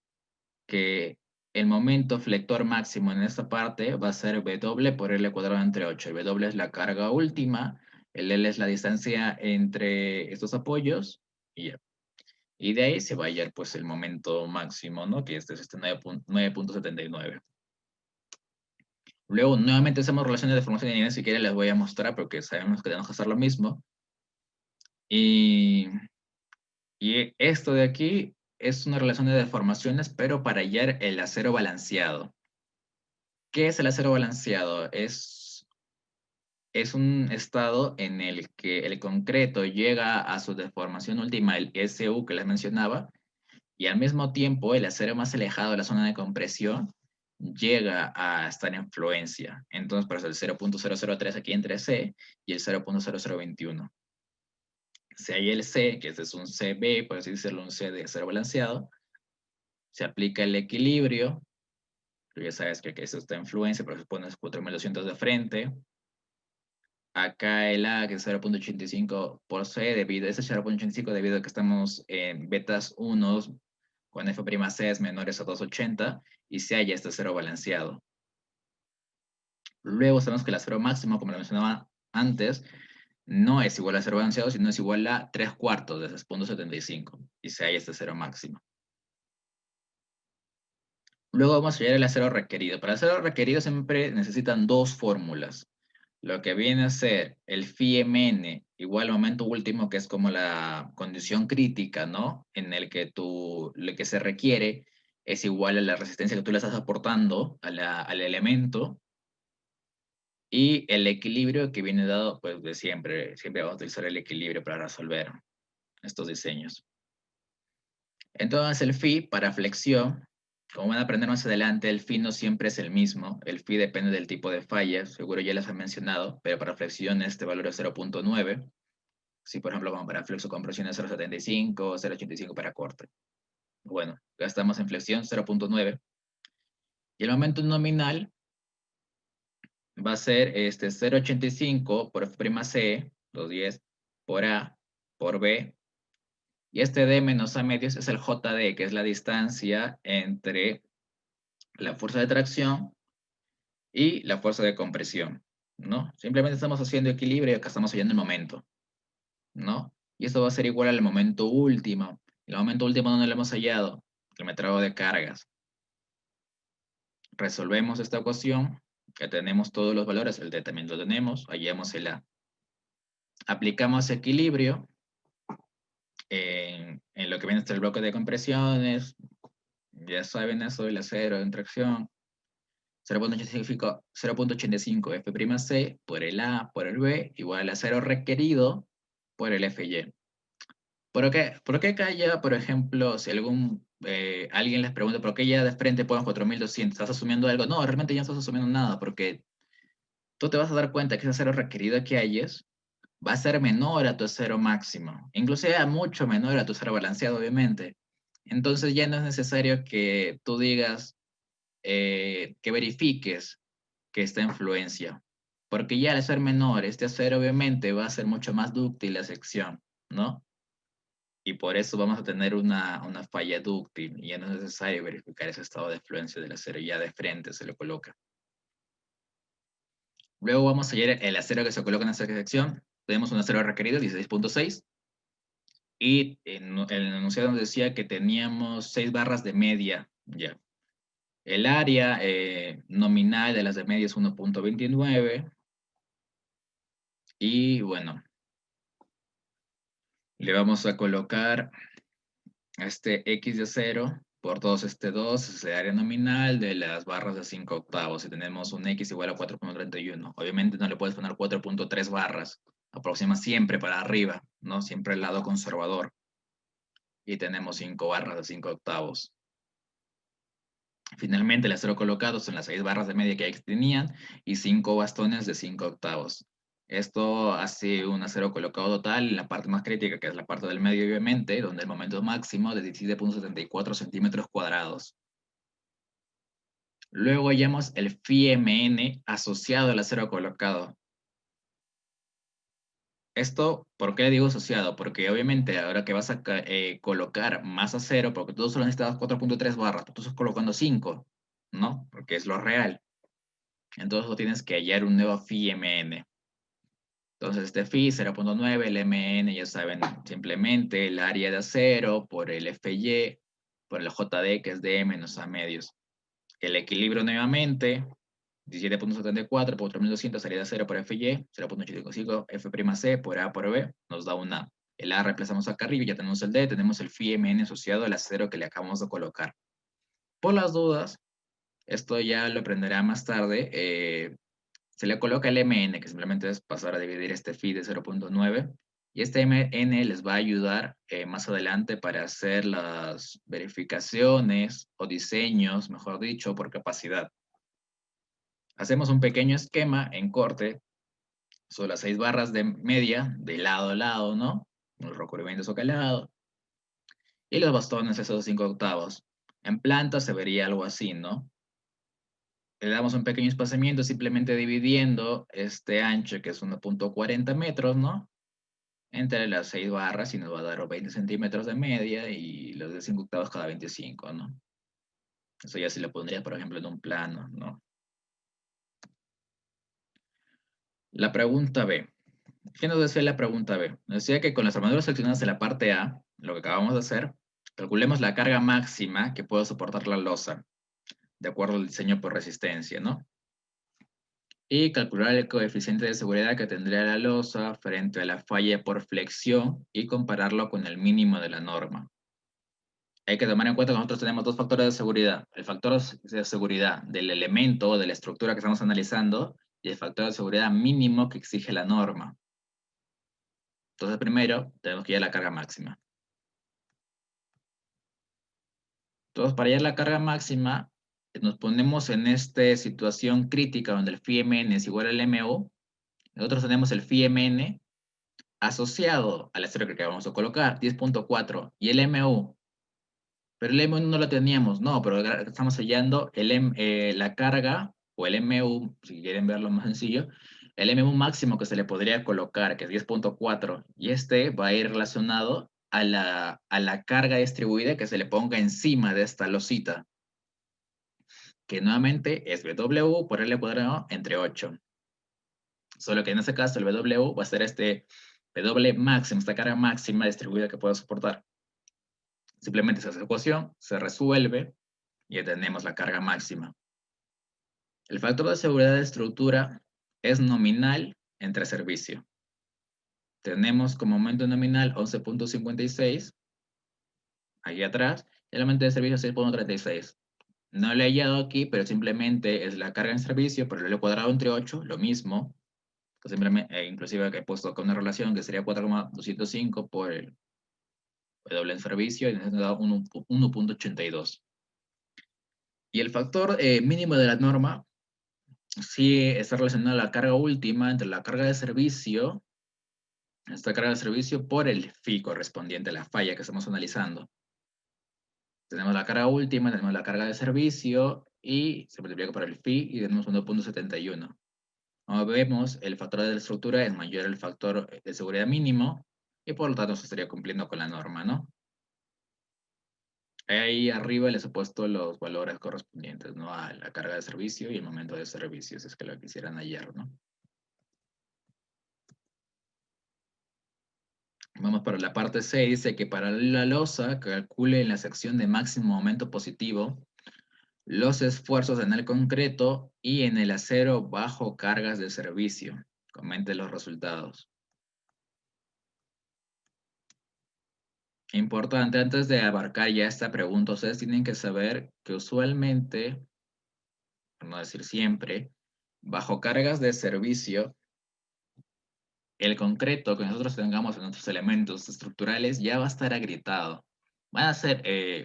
que el momento flector máximo en esta parte va a ser W por L cuadrado entre 8. El W es la carga última, el L es la distancia entre estos apoyos y ya. Y de ahí se va a hallar pues el momento máximo, ¿no? Que este es este 9.79. Luego nuevamente hacemos relaciones de formación de nivel, si quieren les voy a mostrar porque sabemos que tenemos que hacer lo mismo. Y esto de aquí es una relación de deformaciones, pero para hallar el acero balanceado. ¿Qué es el acero balanceado? Es un estado en el que el concreto llega a su deformación última, el SU que les mencionaba, y al mismo tiempo el acero más alejado de la zona de compresión llega a estar en fluencia. Entonces, por eso el 0.003 aquí entre C y el 0.0021. Si hay el C, que este es un CB, por así decirlo, un C de acero balanceado, se aplica el equilibrio. Tú ya sabes que eso está en fluencia, pero se pones 4.200 de frente. Acá el A, que es 0.85 por C, ese 0.85 debido a que estamos en betas 1 con F'C es menores a 280 y C ya está cero balanceado. Luego sabemos que el acero máximo, como lo mencionaba antes, no es igual a cero balanceado, sino es igual a 3/4 de 6.75 y C ya está cero máximo. Luego vamos a hallar el acero requerido. Para el acero requerido siempre necesitan dos fórmulas. Lo que viene a ser el Φmn igual al momento último, que es como la condición crítica, ¿no? En el que lo que se requiere es igual a la resistencia que tú le estás aportando al elemento y el equilibrio que viene dado, pues de siempre. Siempre vamos a utilizar el equilibrio para resolver estos diseños. Entonces el Φ para flexión, como van a aprender más adelante, el Φ no siempre es el mismo. El Φ depende del tipo de falla, seguro ya les he mencionado, pero para flexión este valor es 0.9. Si por ejemplo vamos para flexo compresión es 0.75, 0.85 para corte. Bueno, ya estamos en flexión 0.9. Y el momento nominal va a ser 0.85 por F'C, 210, por A, por B. Y este D menos A medios es el JD, que es la distancia entre la fuerza de tracción y la fuerza de compresión, ¿no? Simplemente estamos haciendo equilibrio y acá estamos hallando el momento, ¿no? Y esto va a ser igual al momento último. El momento último, ¿dónde lo hemos hallado? El metrado de cargas. Resolvemos esta ecuación, que tenemos todos los valores, el D también lo tenemos, hallamos el A. Aplicamos equilibrio en lo que viene hasta el bloque de compresiones, ya saben eso del acero en tracción, 0.85 F'C por el A por el B igual al acero requerido por el Fy. ¿Por qué acá ya, por ejemplo, si alguien les pregunta por qué ya de frente ponen 4200, ¿estás asumiendo algo? No, realmente ya no estás asumiendo nada, porque tú te vas a dar cuenta que ese acero requerido que hayas va a ser menor a tu acero máximo, inclusive a mucho menor a tu acero balanceado, obviamente. Entonces ya no es necesario que tú digas, que verifiques que esta influencia, porque ya al ser menor, este acero obviamente va a ser mucho más dúctil la sección, ¿no? Y por eso vamos a tener una falla dúctil y ya no es necesario verificar ese estado de fluencia del acero, ya de frente se lo coloca. Luego vamos a ver el acero que se coloca en esta sección. Tenemos un acero requerido, 16.6, y en el enunciado nos decía que teníamos 6 barras de media, ya. El área nominal de las de media es 1.29, y bueno, le vamos a colocar este X de 0 por 2, este 2 es el área nominal de las barras de 5 octavos. Y tenemos un X igual a 4.31. Obviamente no le puedes poner 4.3 barras. Aproxima siempre para arriba, ¿no? Siempre el lado conservador. Y tenemos 5 barras de 5 octavos. Finalmente, el acero colocado son las 6 barras de media que ya tenían y 5 bastones de 5 octavos. Esto hace un acero colocado total en la parte más crítica, que es la parte del medio, obviamente, donde el momento máximo de 17.74 centímetros cuadrados. Luego hallamos el Φ-Mn asociado al acero colocado. Esto, ¿por qué digo asociado? Porque obviamente ahora que vas a colocar más acero, porque tú solo necesitas 4.3 barras, tú estás colocando 5, ¿no? Porque es lo real. Entonces tú tienes que hallar un nuevo Φ-Mn. Entonces este Φ 0.9, el Mn, ya saben, simplemente el área de acero por el Fy, por el JD, que es de menos A medios. El equilibrio nuevamente, 17.74 por 3200 salida de 0 por Fy, 0.85 F'C por A por B, nos da una. El A reemplazamos acá arriba, ya tenemos el D, tenemos el Φ-Mn asociado al acero que le acabamos de colocar. Por las dudas, esto ya lo aprenderá más tarde, se le coloca el MN, que simplemente es pasar a dividir este phi de 0.9, y este MN les va a ayudar más adelante para hacer las verificaciones o diseños, mejor dicho, por capacidad. Hacemos un pequeño esquema en corte sobre las 6 barras de media, de lado a lado, ¿no? Los recubrimientos calado, y los bastones, esos 5 octavos. En planta se vería algo así, ¿no? Le damos un pequeño espaciamiento simplemente dividiendo este ancho, que es 1.40 metros, ¿no? Entre las 6 barras y nos va a dar 20 centímetros de media y los de 5 octavos cada 25, ¿no? Eso ya se lo pondría, por ejemplo, en un plano, ¿no? La pregunta B. ¿Qué nos decía la pregunta B? Nos decía que con las armaduras seccionadas en la parte A, lo que acabamos de hacer, calculemos la carga máxima que puede soportar la losa, de acuerdo al diseño por resistencia, ¿no? Y calcular el coeficiente de seguridad que tendría la losa frente a la falla por flexión y compararlo con el mínimo de la norma. Hay que tomar en cuenta que nosotros tenemos dos factores de seguridad. El factor de seguridad del elemento o de la estructura que estamos analizando y el factor de seguridad mínimo que exige la norma. Entonces, primero, tenemos que hallar la carga máxima. Entonces, para hallar la carga máxima, nos ponemos en esta situación crítica donde el Φ-Mn es igual al MU. Nosotros tenemos el Φ-Mn asociado al acero que vamos a colocar, 10.4, y el MU. Pero el MU no lo teníamos, no, pero estamos hallando la carga, o el MU, si quieren verlo más sencillo, el MU máximo que se le podría colocar, que es 10.4, y este va a ir relacionado a la carga distribuida que se le ponga encima de esta losita, que nuevamente es W por L cuadrado entre 8. Solo que en este caso el W va a ser este W máximo, esta carga máxima distribuida que pueda soportar. Simplemente esa ecuación se resuelve y ya tenemos la carga máxima. El factor de seguridad de estructura es nominal entre servicio. Tenemos como momento nominal 11.56, aquí atrás, y el momento de servicio 6.36. No lo he hallado aquí, pero simplemente es la carga en servicio por el L cuadrado entre 8, lo mismo. Pues simplemente, inclusive que he puesto con una relación que sería 4,205 por el W en servicio, y nos da 1.82. Y el factor mínimo de la norma sí está relacionado a la carga última entre la carga de servicio, esta carga de servicio por el phi correspondiente a la falla que estamos analizando. Tenemos la carga última, tenemos la carga de servicio y se multiplica por el phi y tenemos 1.71. Como vemos, el factor de la estructura es mayor al factor de seguridad mínimo y por lo tanto se estaría cumpliendo con la norma, ¿no? Ahí arriba les he puesto los valores correspondientes, ¿no? A la carga de servicio y el momento de servicio, si es que lo quisieran hallar, ¿no? Vamos para la parte C, dice que para la losa calcule en la sección de máximo momento positivo los esfuerzos en el concreto y en el acero bajo cargas de servicio. Comente los resultados. Importante, antes de abarcar ya esta pregunta, ustedes tienen que saber que usualmente, por no decir siempre, bajo cargas de servicio, el concreto que nosotros tengamos en nuestros elementos estructurales ya va a estar agrietado. Van a ser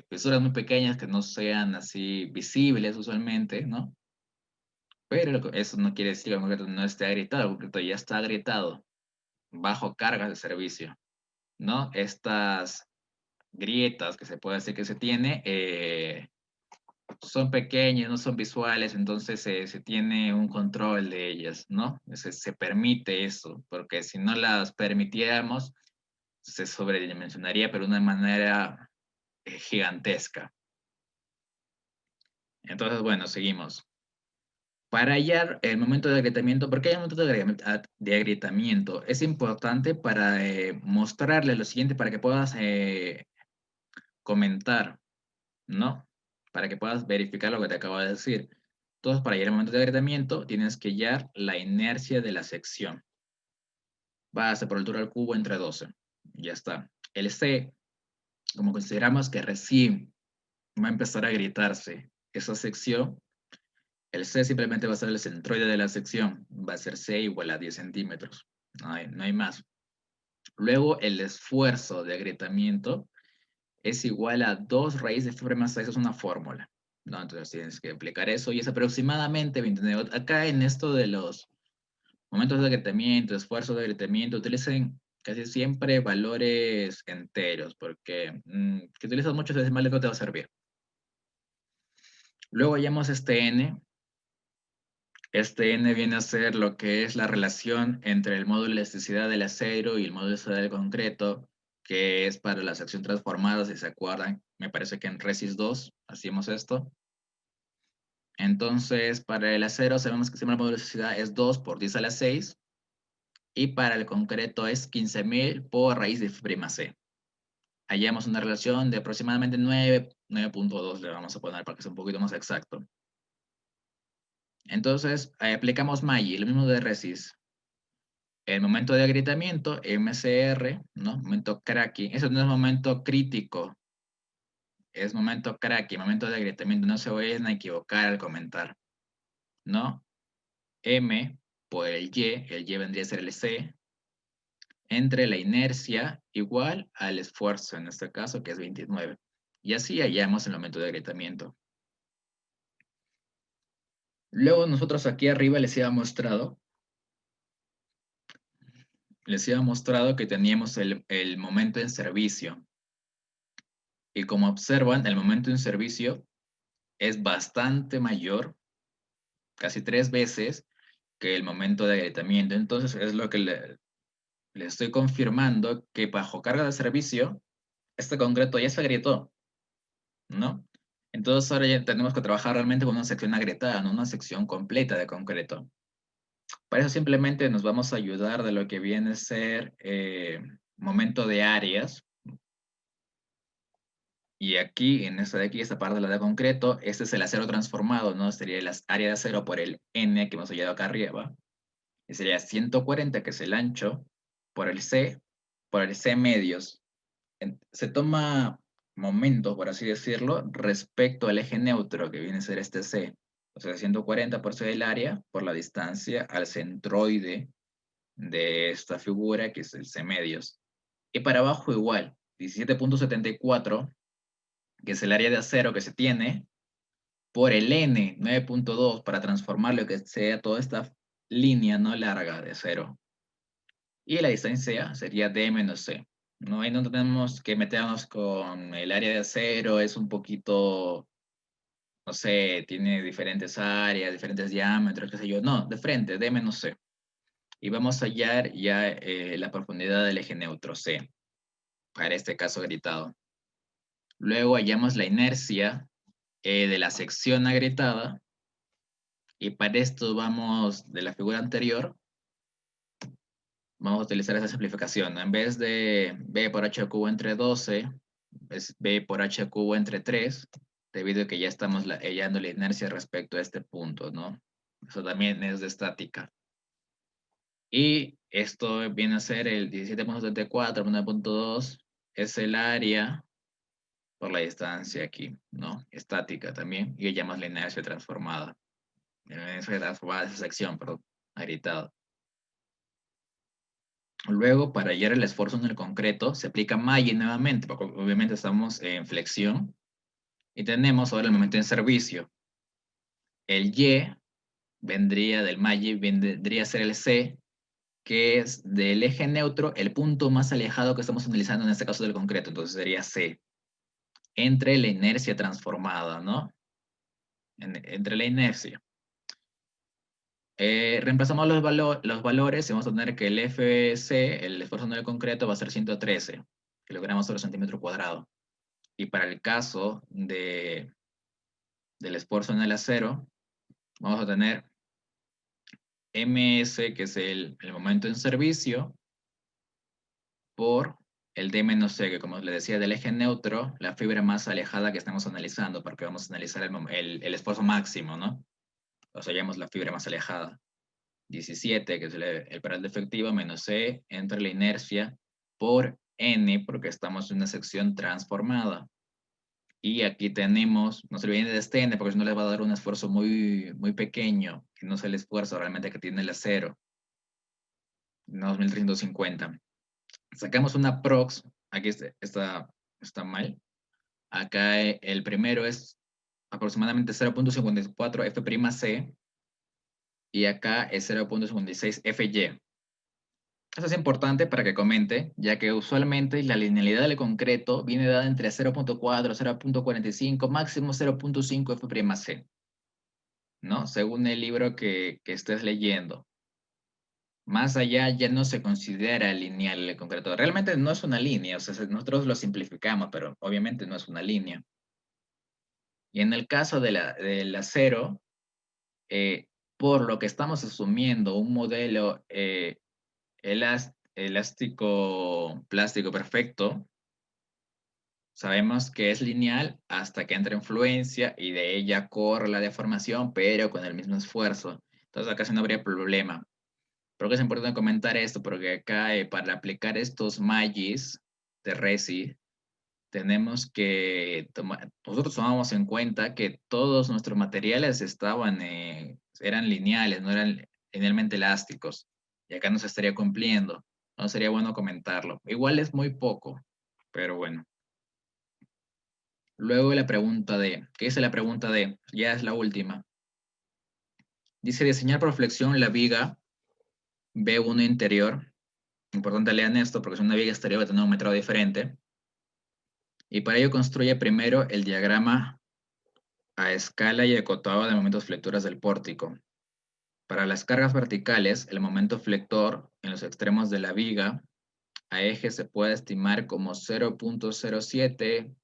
fisuras muy pequeñas que no sean así visibles usualmente, ¿no? Pero eso no quiere decir que el concreto no esté agrietado, el concreto ya está agrietado bajo cargas de servicio, ¿no? Estas grietas que se puede decir que se tiene son pequeñas, no son visuales, entonces se tiene un control de ellas, ¿no? Se permite eso, porque si no las permitiéramos, se sobredimensionaría, pero de una manera gigantesca. Entonces, bueno, seguimos. Para hallar el momento de agrietamiento, ¿por qué hay un momento de agrietamiento? Es importante para mostrarle lo siguiente, para que puedas comentar, ¿no? Para que puedas verificar lo que te acabo de decir. Entonces, para hallar el momento de agrietamiento, tienes que hallar la inercia de la sección. Base por altura al cubo entre 12. Ya está. El C, como consideramos que recién va a empezar a agrietarse esa sección, el C simplemente va a ser el centroide de la sección. Va a ser C igual a 10 centímetros. No hay más. Luego, el esfuerzo de agrietamiento es igual a 2 raíz de fiebre más 6, es una fórmula, ¿no? Entonces tienes que aplicar eso y es aproximadamente 29. Acá en esto de los momentos de agrietamiento, esfuerzo de agrietamiento, utilicen casi siempre valores enteros, porque si utilizas muchos decimales no te va a servir. Luego hallamos este n. Este n viene a ser lo que es la relación entre el módulo de elasticidad del acero y el módulo de elasticidad del concreto, que es para la sección transformada, si se acuerdan. Me parece que en Resis 2 hacíamos esto. Entonces, para el acero sabemos que siempre el módulo de elasticidad es 2 por 10 a la 6, y para el concreto es 15.000 por raíz de prima c. Hallamos una relación de aproximadamente 9.2, le vamos a poner para que sea un poquito más exacto. Entonces, aplicamos Maggi, lo mismo de Resis. El momento de agrietamiento, MCR, ¿no? Momento cracking. Eso no es momento crítico, es momento cracking, momento de agrietamiento. No se vayan a equivocar al comentar, ¿no? M por el Y vendría a ser el C, entre la inercia igual al esfuerzo, en este caso, que es 29. Y así hallamos el momento de agrietamiento. Luego nosotros aquí arriba les había mostrado que teníamos el momento en servicio. Y como observan, el momento en servicio es bastante mayor, casi 3 veces, que el momento de agrietamiento. Entonces es lo que le estoy confirmando que bajo carga de servicio, este concreto ya se agrietó, ¿no? Entonces ahora ya tenemos que trabajar realmente con una sección agrietada, no una sección completa de concreto. Para eso simplemente nos vamos a ayudar de lo que viene a ser momento de áreas. Y aquí, en esta de aquí, esta parte de la de concreto, este es el acero transformado, ¿no? Sería el área de acero por el N que hemos hallado acá arriba. Y sería 140, que es el ancho, por el C medios. Se toma momentos, por así decirlo, respecto al eje neutro, que viene a ser este C. O sea, 140 por C del área, por la distancia al centroide de esta figura, que es el C medios. Y para abajo igual, 17.74, que es el área de acero que se tiene, por el N, 9.2, para transformarlo que sea toda esta línea no larga de acero. Y la distancia sería D menos C. ¿No? Ahí no tenemos que meternos con el área de acero, es un poquito, no sé, tiene diferentes áreas, diferentes diámetros, qué sé yo. No, de frente, D menos C. Y vamos a hallar ya la profundidad del eje neutro C, para este caso gritado. Luego hallamos la inercia de la sección agrietada, y para esto vamos de la figura anterior, vamos a utilizar esa simplificación, ¿no? En vez de B por H cubo entre 12, es B por H cubo entre 3, debido a que ya estamos hallando la inercia respecto a este punto, ¿no? Eso también es de estática. Y esto viene a ser el 17.74, 9.2, es el área por la distancia aquí, ¿no? Estática también, y llamamos la inercia transformada. La inercia transformada de esa sección, perdón, agrietado. Luego, para hallar el esfuerzo en el concreto, se aplica malla nuevamente, porque obviamente estamos en flexión, y tenemos ahora el momento en servicio. El Y vendría del malla, vendría a ser el C, que es del eje neutro, el punto más alejado que estamos analizando en este caso del concreto, entonces sería C, entre la inercia transformada, ¿no? Entre la inercia. Reemplazamos los valores y vamos a tener que el FC, el esfuerzo en el concreto, va a ser 113 kilogramos sobre centímetro cuadrado. Y para el caso del esfuerzo en el acero, vamos a tener MS, que es el momento en servicio, por el D menos C, que como les decía, del eje neutro, la fibra más alejada que estamos analizando, porque vamos a analizar el esfuerzo máximo, ¿no? O sea, hallamos la fibra más alejada. 17, que es el paral efectivo, menos C, entre la inercia, por N, porque estamos en una sección transformada. Y aquí tenemos, no se olviden de este N, porque si no les va a dar un esfuerzo muy, muy pequeño, que no es el esfuerzo realmente que tiene el acero, 2350. Sacamos una prox, aquí está mal. Acá el primero es aproximadamente 0.54 F'C, y acá es 0.56 Fy. Eso es importante para que comente, ya que usualmente la linealidad del concreto viene dada entre 0.4, 0.45, máximo 0.5 F'C, ¿no? Según el libro que estés leyendo. Más allá ya no se considera lineal el concreto. Realmente no es una línea, o sea, nosotros lo simplificamos, pero obviamente no es una línea. Y en el caso del acero, por lo que estamos asumiendo un modelo elástico plástico perfecto, sabemos que es lineal hasta que entra en fluencia y de ella corre la deformación, pero con el mismo esfuerzo. Entonces acá sí no habría problema. Creo que es importante comentar esto porque acá para aplicar estos magis de Resi, tenemos que nosotros tomamos en cuenta que todos nuestros materiales eran lineales, no eran linealmente elásticos. Y acá no se estaría cumpliendo. No sería bueno comentarlo. Igual es muy poco, pero bueno. Luego la pregunta D. ¿Qué dice la pregunta D? Ya es la última. Dice diseñar por flexión la viga B1 interior. Importante lean esto porque es una viga exterior va a tener un metrado diferente. Y para ello construye primero el diagrama a escala y acotado de momentos flectores del pórtico. Para las cargas verticales, el momento flector en los extremos de la viga a eje se puede estimar como 0.07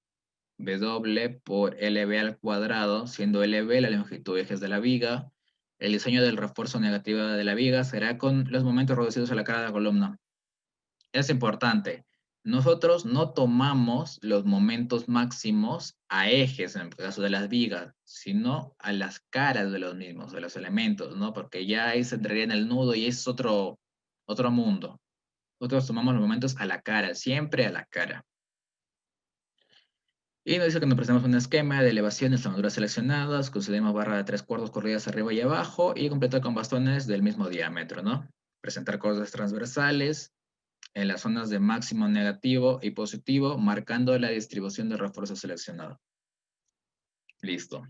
W por LB al cuadrado, siendo LB la longitud de ejes de la viga. El diseño del refuerzo negativo de la viga será con los momentos reducidos a la cara de la columna. Es importante. Nosotros no tomamos los momentos máximos a ejes, en el caso de las vigas, sino a las caras de los mismos, de los elementos, ¿no? Porque ya ahí se entraría en el nudo y es otro mundo. Nosotros tomamos los momentos a la cara, siempre a la cara. Y nos dice que nos presentamos un esquema de elevaciones, longitud seleccionadas, concedemos barra de 3/4 corridas arriba y abajo y completar con bastones del mismo diámetro, ¿no? Presentar cortes transversales en las zonas de máximo negativo y positivo, marcando la distribución de refuerzo seleccionado. Listo.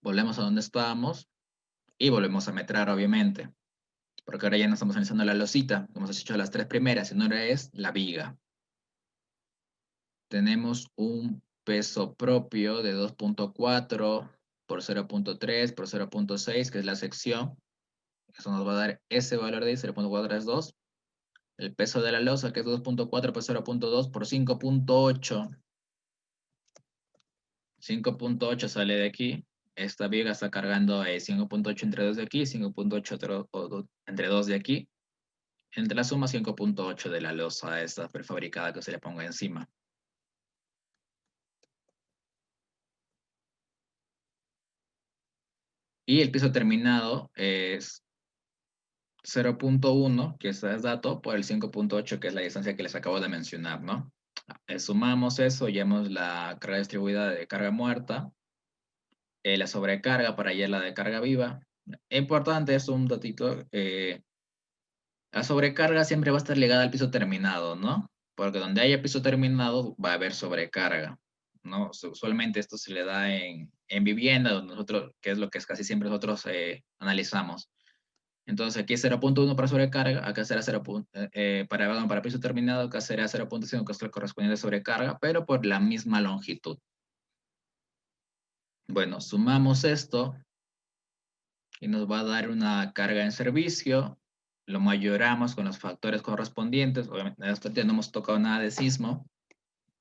Volvemos a donde estábamos y volvemos a metrar, obviamente, porque ahora ya no estamos analizando la losita, hemos hecho las tres primeras, y ahora es la viga. Tenemos un peso propio de 2.4 por 0.3 por 0.6, que es la sección. Eso nos va a dar ese valor de ahí, 0.4 es 2. El peso de la losa, que es 2.4 por 0.2 por 5.8. 5.8 sale de aquí. Esta viga está cargando 5.8 entre 2 de aquí, 5.8 entre 2 de aquí. Entre la suma 5.8 de la losa esta prefabricada que se le ponga encima. Y el piso terminado es 0.1, que es dato, por el 5.8, que es la distancia que les acabo de mencionar, ¿no? Sumamos eso, hallamos la carga distribuida de carga muerta, la sobrecarga para hallar la de carga viva. Importante, es un datito, la sobrecarga siempre va a estar ligada al piso terminado, ¿no? Porque donde haya piso terminado va a haber sobrecarga, ¿no? Usualmente esto se le da en vivienda, donde nosotros, que es lo que es casi siempre nosotros analizamos. Entonces aquí es 0.1 para sobrecarga, acá será 0. Para piso terminado, acá será 0.5, que es la correspondiente sobrecarga, pero por la misma longitud. Bueno, sumamos esto y nos va a dar una carga en servicio. Lo mayoramos con los factores correspondientes. Obviamente, en esta no hemos tocado nada de sismo.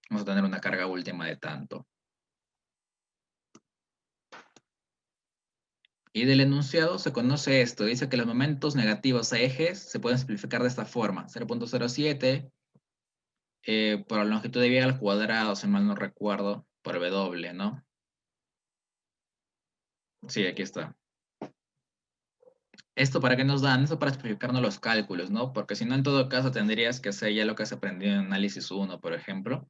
Vamos a tener una carga última de tanto. Y del enunciado se conoce esto. Dice que los momentos negativos a ejes se pueden simplificar de esta forma. 0.07 por la longitud de viga al cuadrado, si mal no recuerdo, por W, ¿no? Sí, aquí está. ¿Esto para qué nos dan? Esto para explicarnos los cálculos, ¿no? Porque si no, en todo caso, tendrías que hacer ya lo que has aprendido en análisis 1, por ejemplo,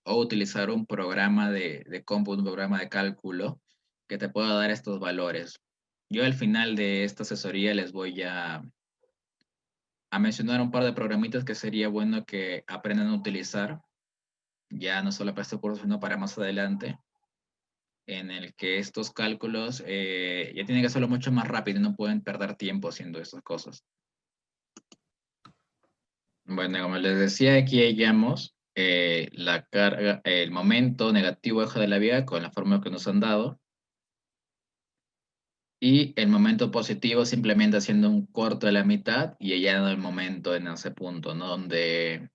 o utilizar un programa de cómputo, un programa de cálculo que te pueda dar estos valores. Yo al final de esta asesoría les voy a mencionar un par de programitas que sería bueno que aprendan a utilizar, ya no solo para este curso, sino para más adelante, en el que estos cálculos ya tienen que hacerlo mucho más rápido y no pueden perder tiempo haciendo estas cosas. Bueno, como les decía, aquí hallamos la carga, el momento negativo eje de la viga con la fórmula que nos han dado. Y el momento positivo simplemente haciendo un corto de la mitad y hallando el momento en ese punto, ¿no? Donde,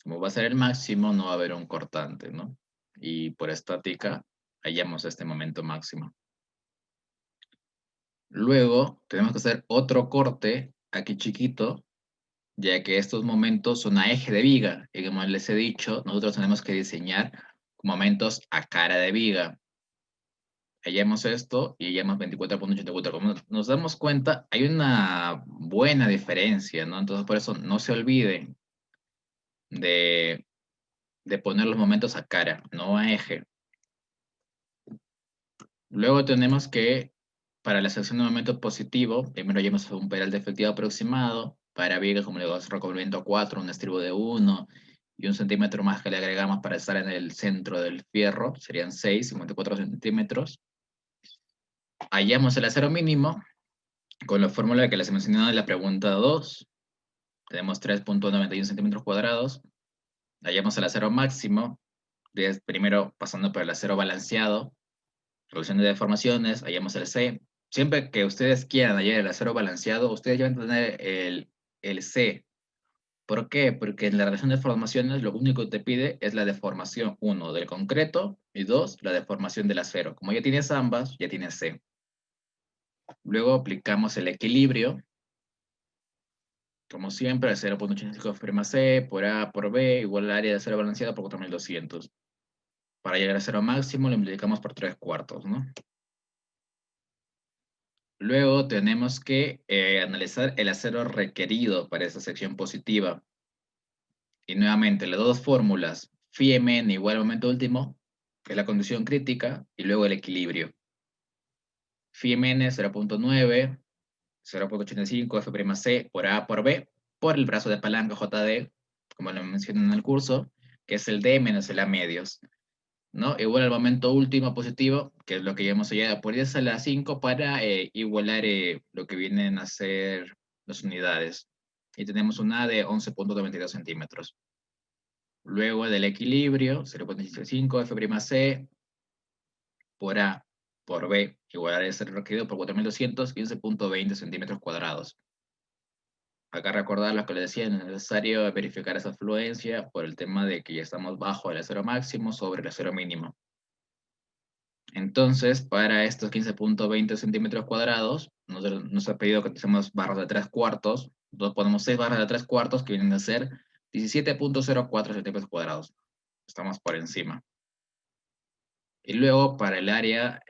como va a ser el máximo, no va a haber un cortante, ¿no? Y por estática hallamos este momento máximo. Luego tenemos que hacer otro corte aquí chiquito, ya que estos momentos son a eje de viga. Y como les he dicho, nosotros tenemos que diseñar momentos a cara de viga. Hallamos esto y hallamos 24.84. Como nos damos cuenta, hay una buena diferencia, ¿no? Entonces, por eso no se olviden de, de poner los momentos a cara, no a eje. Luego tenemos que, para la sección de momento positivo, primero hallamos un pedal de efectivo aproximado. Para vigas, como le digo, recubrimiento 4, un estribo de 1 y 1 centímetro más que le agregamos para estar en el centro del fierro, serían 6, 54 centímetros. Hallamos el acero mínimo con la fórmula que les he mencionado en la pregunta 2. Tenemos 3.91 centímetros cuadrados. Hallamos el acero máximo, primero pasando por el acero balanceado, reducción de deformaciones, hallamos el C. Siempre que ustedes quieran hallar el acero balanceado, ustedes ya van a tener el C. ¿Por qué? Porque en la reducción de deformaciones lo único que te pide es la deformación, 1, del concreto y 2, la deformación del acero. Como ya tienes ambas, ya tienes C. Luego aplicamos el equilibrio. Como siempre, 0.85 C por A por B igual al área de acero balanceado por 4200. Para llegar a cero máximo lo multiplicamos por 3/4, ¿no? Luego tenemos que analizar el acero requerido para esta sección positiva. Y nuevamente, las dos fórmulas, phi mn igual al momento último, que es la condición crítica, y luego el equilibrio. Phi mn 0.9, 0.85 F'C por A por B, por el brazo de palanca JD, como lo mencioné en el curso, que es el D menos el A medios, ¿no? Igual al momento último positivo, que es lo que llamamos allá por 10 a la 5 para igualar lo que vienen a ser las unidades. Y tenemos una de 11.92 centímetros. Luego del equilibrio, 0.5 F'C por A por B, igual a ser requerido por 4.200, 15.20 centímetros cuadrados. Acá recordar lo que les decía, es necesario verificar esa fluencia por el tema de que ya estamos bajo el acero máximo sobre el acero mínimo. Entonces, para estos 15.20 centímetros cuadrados, nos ha pedido que utilicemos barras de 3 cuartos. Entonces ponemos 6 barras de 3 cuartos que vienen a ser 17.04 centímetros cuadrados. Estamos por encima. Y luego para el área,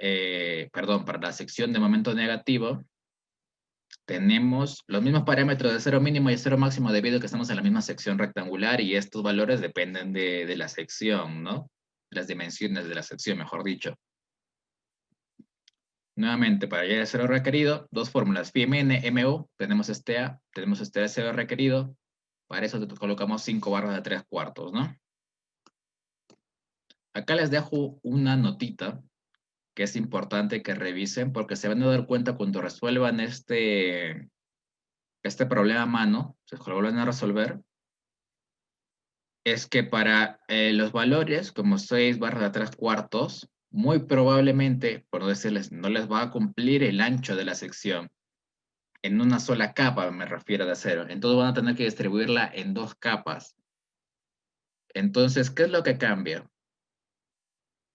para la sección de momento negativo, tenemos los mismos parámetros de cero mínimo y cero máximo debido a que estamos en la misma sección rectangular y estos valores dependen de la sección, ¿no? Las dimensiones de la sección, mejor dicho. Nuevamente, para llegar al cero requerido, dos fórmulas, phi mn, mu, tenemos este A, tenemos este cero requerido. Para eso colocamos 5 barras de 3 cuartos, ¿no? Acá les dejo una notita que es importante que revisen porque se van a dar cuenta cuando resuelvan este problema a mano, se lo vuelven a resolver, es que para los valores como 6 barra de 3 cuartos, muy probablemente, por no decirles, no les va a cumplir el ancho de la sección en una sola capa, me refiero de acero. Entonces van a tener que distribuirla en dos capas. Entonces, ¿qué es lo que cambia?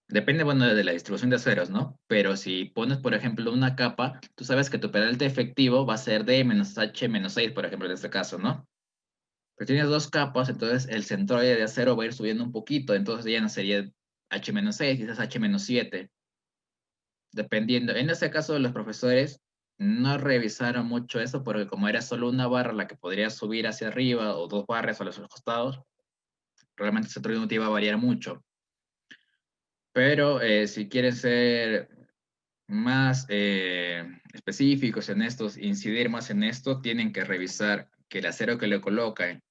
Depende, bueno, de la distribución de aceros, ¿no? Pero si pones, por ejemplo, una capa, tú sabes que tu pedal de efectivo va a ser D menos H menos 6, por ejemplo, en este caso, ¿no? Pero tienes dos capas, entonces el centroide de acero va a ir subiendo un poquito, entonces ya no sería H-6, quizás H-7, dependiendo. En este caso, los profesores no revisaron mucho eso porque como era solo una barra la que podría subir hacia arriba o dos barras a los costados, realmente el centroide no te iba a variar mucho. Pero si quieren ser más específicos en estos, incidir más en esto, tienen que revisar que el acero que le colocan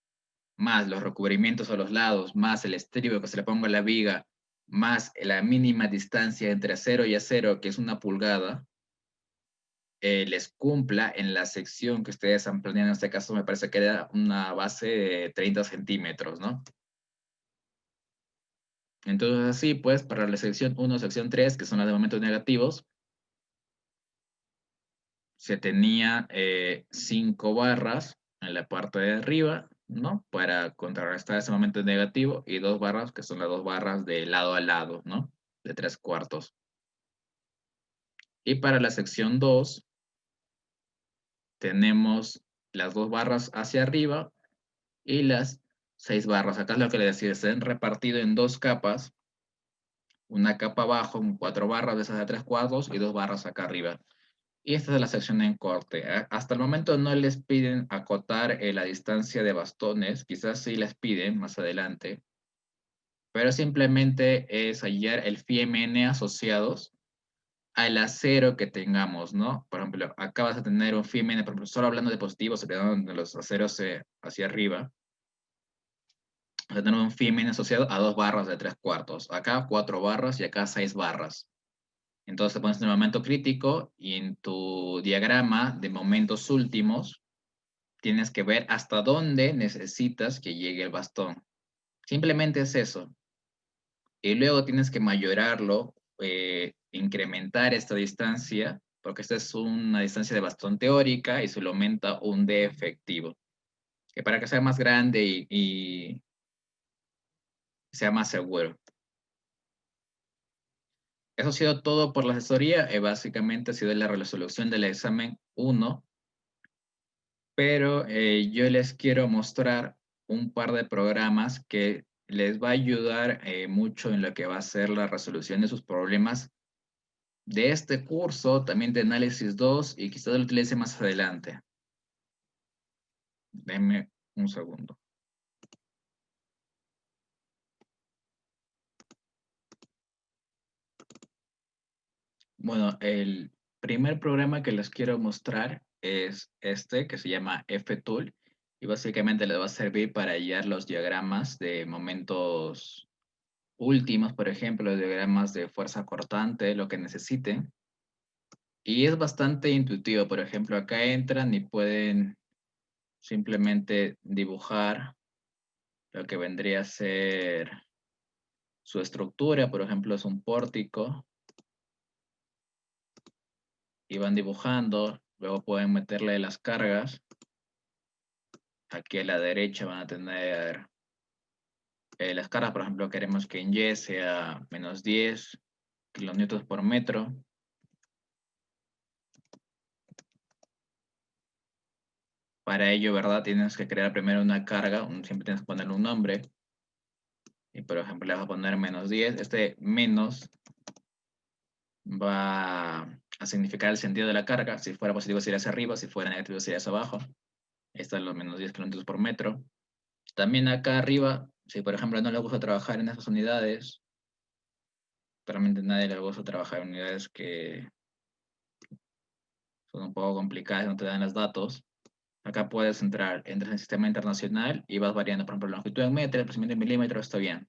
más los recubrimientos a los lados, más el estribo que se le ponga a la viga, más la mínima distancia entre acero y acero, que es 1 pulgada, les cumpla en la sección que ustedes han planeado. En este caso me parece que era una base de 30 centímetros, ¿no? Entonces así, pues, para la sección 1, sección 3, que son las de momentos negativos, se tenía 5 barras en la parte de arriba, ¿no? Para contrarrestar ese momento negativo y 2 barras, que son las 2 barras de lado a lado, ¿no? De 3 cuartos. Y para la sección 2, tenemos las 2 barras hacia arriba y las 6 barras. Acá es lo que les decía, se han repartido en 2 capas. Una capa abajo, 4 barras de esas de 3 cuartos y 2 barras acá arriba. Y esta es la sección en corte. Hasta el momento no les piden acotar la distancia de bastones, quizás sí les piden más adelante, pero simplemente es hallar el phi mn asociados al acero que tengamos, ¿no? Por ejemplo, acá vas a tener un phi mn, por ejemplo, solo hablando de positivos, se quedaron de los aceros hacia arriba, vas a tener un phi mn asociado a 2 barras de 3 cuartos. Acá 4 barras y acá 6 barras. Entonces te pones en el momento crítico y en tu diagrama de momentos últimos tienes que ver hasta dónde necesitas que llegue el bastón. Simplemente es eso. Y luego tienes que mayorarlo, incrementar esta distancia, porque esta es una distancia de bastón teórica y se lo aumenta un D efectivo. Que para que sea más grande y sea más seguro. Eso ha sido todo por la asesoría. Básicamente ha sido la resolución del examen 1, pero yo les quiero mostrar un par de programas que les va a ayudar mucho en lo que va a ser la resolución de sus problemas de este curso, también de análisis 2, y quizás lo utilice más adelante. Denme un segundo. Bueno, el primer programa que les quiero mostrar es este, que se llama FTool, y básicamente les va a servir para hallar los diagramas de momentos últimos, por ejemplo, diagramas de fuerza cortante, lo que necesiten. Y es bastante intuitivo. Por ejemplo, acá entran y pueden simplemente dibujar lo que vendría a ser su estructura. Por ejemplo, es un pórtico y van dibujando. Luego pueden meterle las cargas. Aquí a la derecha van a tener las cargas. Por ejemplo, queremos que en Y sea menos 10 kilonewtons por metro. Para ello, ¿verdad? Tienes que crear primero una carga. Siempre tienes que ponerle un nombre. Y por ejemplo, le vas a poner menos 10. Este menos va a significar el sentido de la carga. Si fuera positivo sería hacia arriba, si fuera negativo sería hacia abajo. Estos son los menos 10 kilómetros por metro. También acá arriba, si por ejemplo no le gusta trabajar en esas unidades, realmente nadie le gusta trabajar en unidades que son un poco complicadas, no te dan los datos. Acá puedes entrar en el sistema internacional y vas variando, por ejemplo, la longitud en metros, el procedimiento en milímetros, está bien.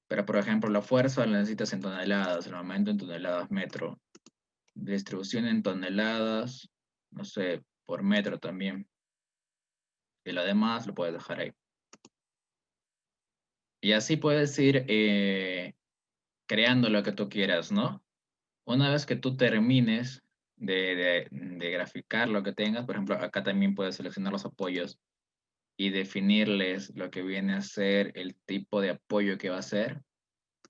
Pero, por ejemplo, la fuerza la necesitas en toneladas, el momento en toneladas metro. Distribución en toneladas, no sé, por metro también. Y lo demás lo puedes dejar ahí. Y así puedes ir creando lo que tú quieras, ¿no? Una vez que tú termines de graficar lo que tengas, por ejemplo, acá también puedes seleccionar los apoyos y definirles lo que viene a ser el tipo de apoyo que va a ser.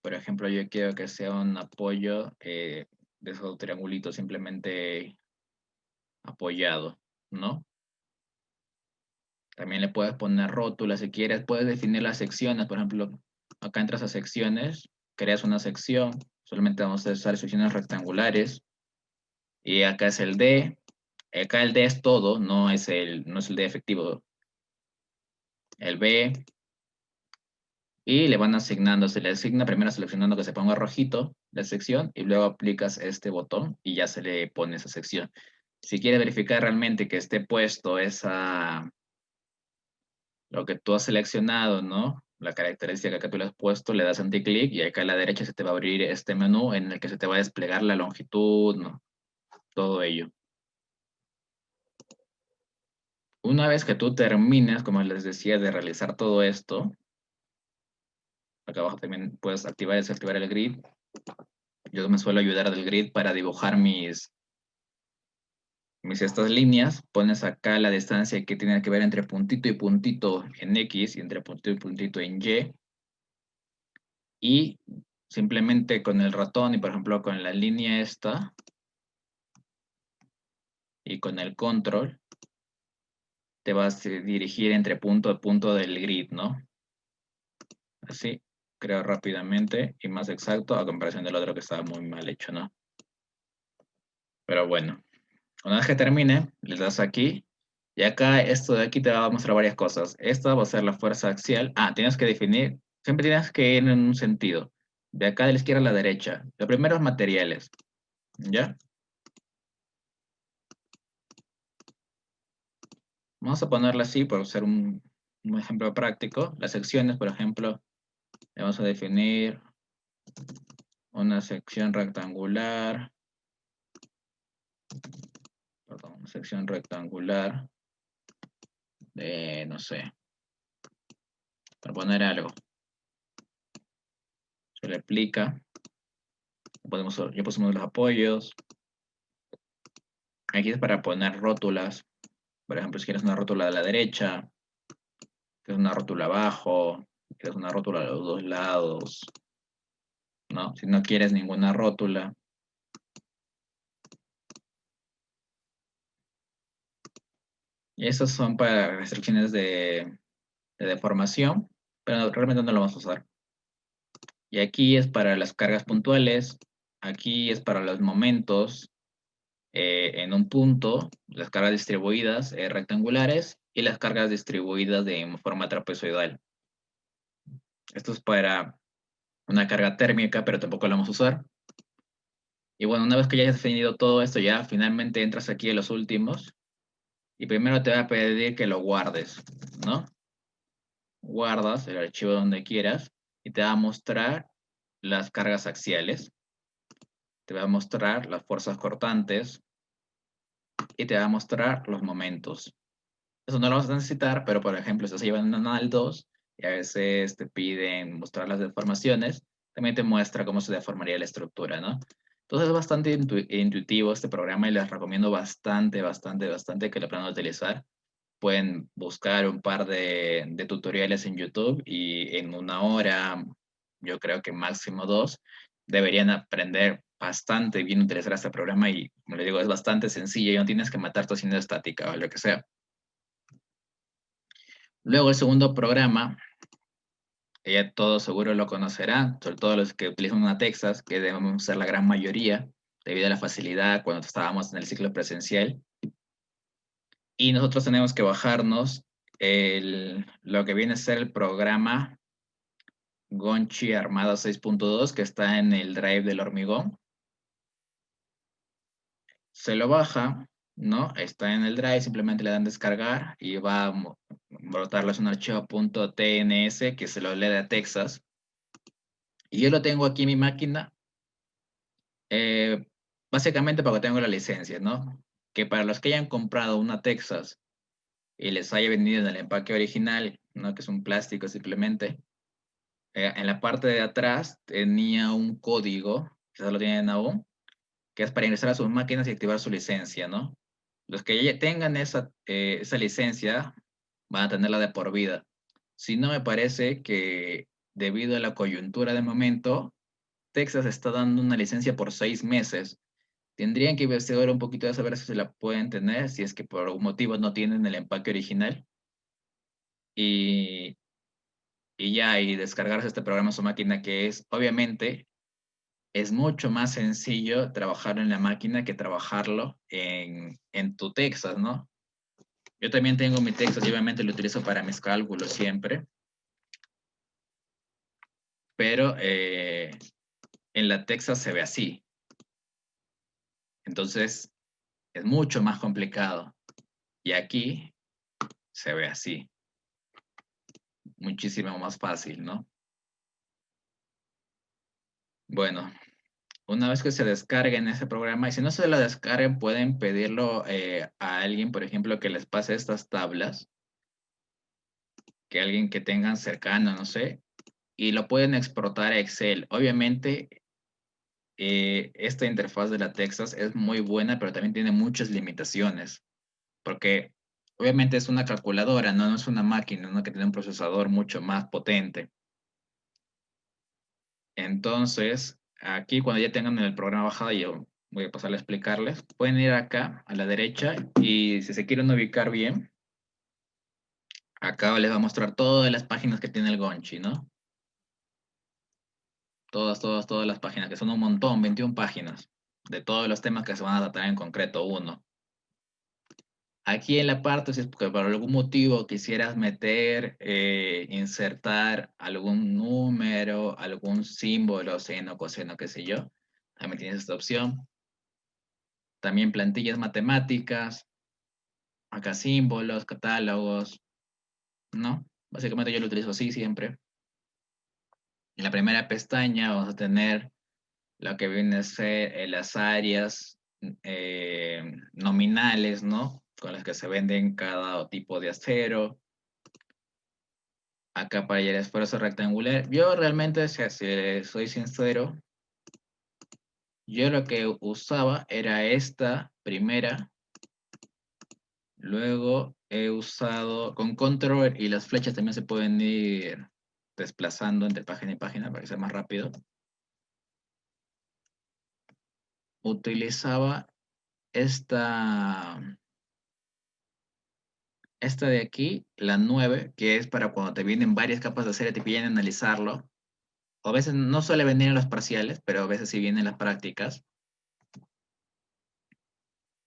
Por ejemplo, yo quiero que sea un apoyo de esos triangulitos simplemente apoyado, ¿no? También le puedes poner rótulas si quieres, puedes definir las secciones, por ejemplo, acá entras a secciones, creas una sección, solamente vamos a usar secciones rectangulares, y acá es el D, acá el D es todo, no es el D efectivo, el B, y le van asignando, se le asigna primero seleccionando que se ponga rojito la sección, y luego aplicas este botón y ya se le pone esa sección. Si quieres verificar realmente que esté puesto lo que tú has seleccionado, ¿no? La característica que tú le has puesto, le das anticlic y acá a la derecha se te va a abrir este menú en el que se te va a desplegar la longitud, ¿no? Todo ello. Una vez que tú terminas, como les decía, de realizar todo esto, acá abajo también puedes activar y desactivar el grid. Yo me suelo ayudar del grid para dibujar mis estas líneas. Pones acá la distancia que tiene que ver entre puntito y puntito en X y entre puntito y puntito en Y. Y simplemente con el ratón y por ejemplo con la línea esta y con el control te vas a dirigir entre punto a punto del grid, ¿no? Así, creo rápidamente y más exacto a comparación del otro que estaba muy mal hecho, ¿no? Pero bueno, una vez que termine, le das aquí y acá esto de aquí te va a mostrar varias cosas. Esta va a ser la fuerza axial. Ah, tienes que definir, siempre tienes que ir en un sentido. De acá de la izquierda a la derecha. Lo primero es materiales, ¿ya? Vamos a ponerla así por ser un ejemplo práctico. Las secciones, por ejemplo, le vamos a definir una sección rectangular, perdón, una sección rectangular de, no sé, para poner algo. Se le aplica. Ya pusimos los apoyos. Aquí es para poner rótulas. Por ejemplo, si quieres una rótula de la derecha, quieres una rótula abajo, quieres una rótula a los dos lados, ¿no? Si no quieres ninguna rótula. Y esas son para restricciones de deformación, pero realmente no lo vamos a usar. Y aquí es para las cargas puntuales, Aquí es para los momentos en un punto, las cargas distribuidas rectangulares y las cargas distribuidas de forma trapezoidal. Esto es para una carga térmica, pero tampoco la vamos a usar. Y bueno, una vez que ya hayas definido todo esto, ya finalmente entras aquí a los últimos. Y primero te va a pedir que lo guardes, ¿no? Guardas el archivo donde quieras y te va a mostrar las cargas axiales, te va a mostrar las fuerzas cortantes y te va a mostrar los momentos. Eso no lo vas a necesitar, pero por ejemplo, si estás llevando un anal 2 y a veces te piden mostrar las deformaciones, también te muestra cómo se deformaría la estructura, ¿no? Entonces es bastante intuitivo este programa y les recomiendo bastante que lo puedan utilizar. Pueden buscar un par de tutoriales en YouTube y en una hora, yo creo que máximo dos, deberían aprender bastante bien a utilizar este programa y, como les digo, es bastante sencillo y no tienes que matarte haciendo estática o lo que sea. Luego el segundo programa, ya todos seguro lo conocerán, sobre todo los que utilizan una Texas, que debemos ser la gran mayoría, debido a la facilidad cuando estábamos en el ciclo presencial. Y nosotros tenemos que bajarnos lo que viene a ser el programa Gonchi Armada 6.2, que está en el drive del hormigón. Se lo baja, ¿no? Está en el drive, simplemente le dan descargar y va a brotarles un archivo .tns que se lo lee a Texas. Y yo lo tengo aquí en mi máquina, eh, básicamente porque tengo la licencia, ¿no? Que para los que hayan comprado una Texas y les haya venido en el empaque original, ¿no? Que es un plástico simplemente, en la parte de atrás tenía un código, quizás lo tienen aún, que es para ingresar a sus máquinas y activar su licencia, ¿no? Los que ya tengan esa licencia van a tenerla de por vida. Si no, me parece que debido a la coyuntura de momento, Texas está dando una licencia por 6 meses. Tendrían que investigar un poquito de saber si se la pueden tener, si es que por algún motivo no tienen el empaque original. Y, y ya, y descargarse este programa en su máquina, que es, obviamente, es mucho más sencillo trabajarlo en la máquina que trabajarlo en tu Texas, ¿no? Yo también tengo mi Texas y obviamente lo utilizo para mis cálculos siempre, pero en la Texas se ve así. Entonces, es mucho más complicado. Y aquí se ve así, muchísimo más fácil, ¿no? Bueno, una vez que se descarguen ese programa, y si no se lo descarguen, pueden pedirlo a alguien, por ejemplo, que les pase estas tablas, que alguien que tengan cercano, no sé, y lo pueden exportar a Excel. Obviamente, esta interfaz de la Texas es muy buena, pero también tiene muchas limitaciones, porque obviamente es una calculadora, no es una máquina, ¿no? Que tiene un procesador mucho más potente. Entonces, aquí cuando ya tengan el programa bajado, yo voy a pasar a explicarles, pueden ir acá a la derecha y si se quieren ubicar bien, acá les va a mostrar todas las páginas que tiene el Gonchi, ¿no? Todas las páginas, que son un montón, 21 páginas, de todos los temas que se van a tratar en concreto uno. Aquí en la parte, si es porque por algún motivo quisieras meter, insertar algún número, algún símbolo, seno, coseno, qué sé yo, también tienes esta opción. También plantillas matemáticas, acá símbolos, catálogos, ¿no? Básicamente yo lo utilizo así siempre. En la primera pestaña vamos a tener lo que viene a ser las áreas nominales, ¿no? Con las que se venden cada tipo de acero. Acá para el esfuerzo rectangular. Yo realmente, si soy sincero, yo lo que usaba era esta primera. Luego he usado con control y las flechas también se pueden ir desplazando entre página y página para que sea más rápido. Utilizaba esta, esta de aquí, la 9, que es para cuando te vienen varias capas de serie, te piden analizarlo. o a veces no suele venir en los parciales, pero a veces sí viene en las prácticas.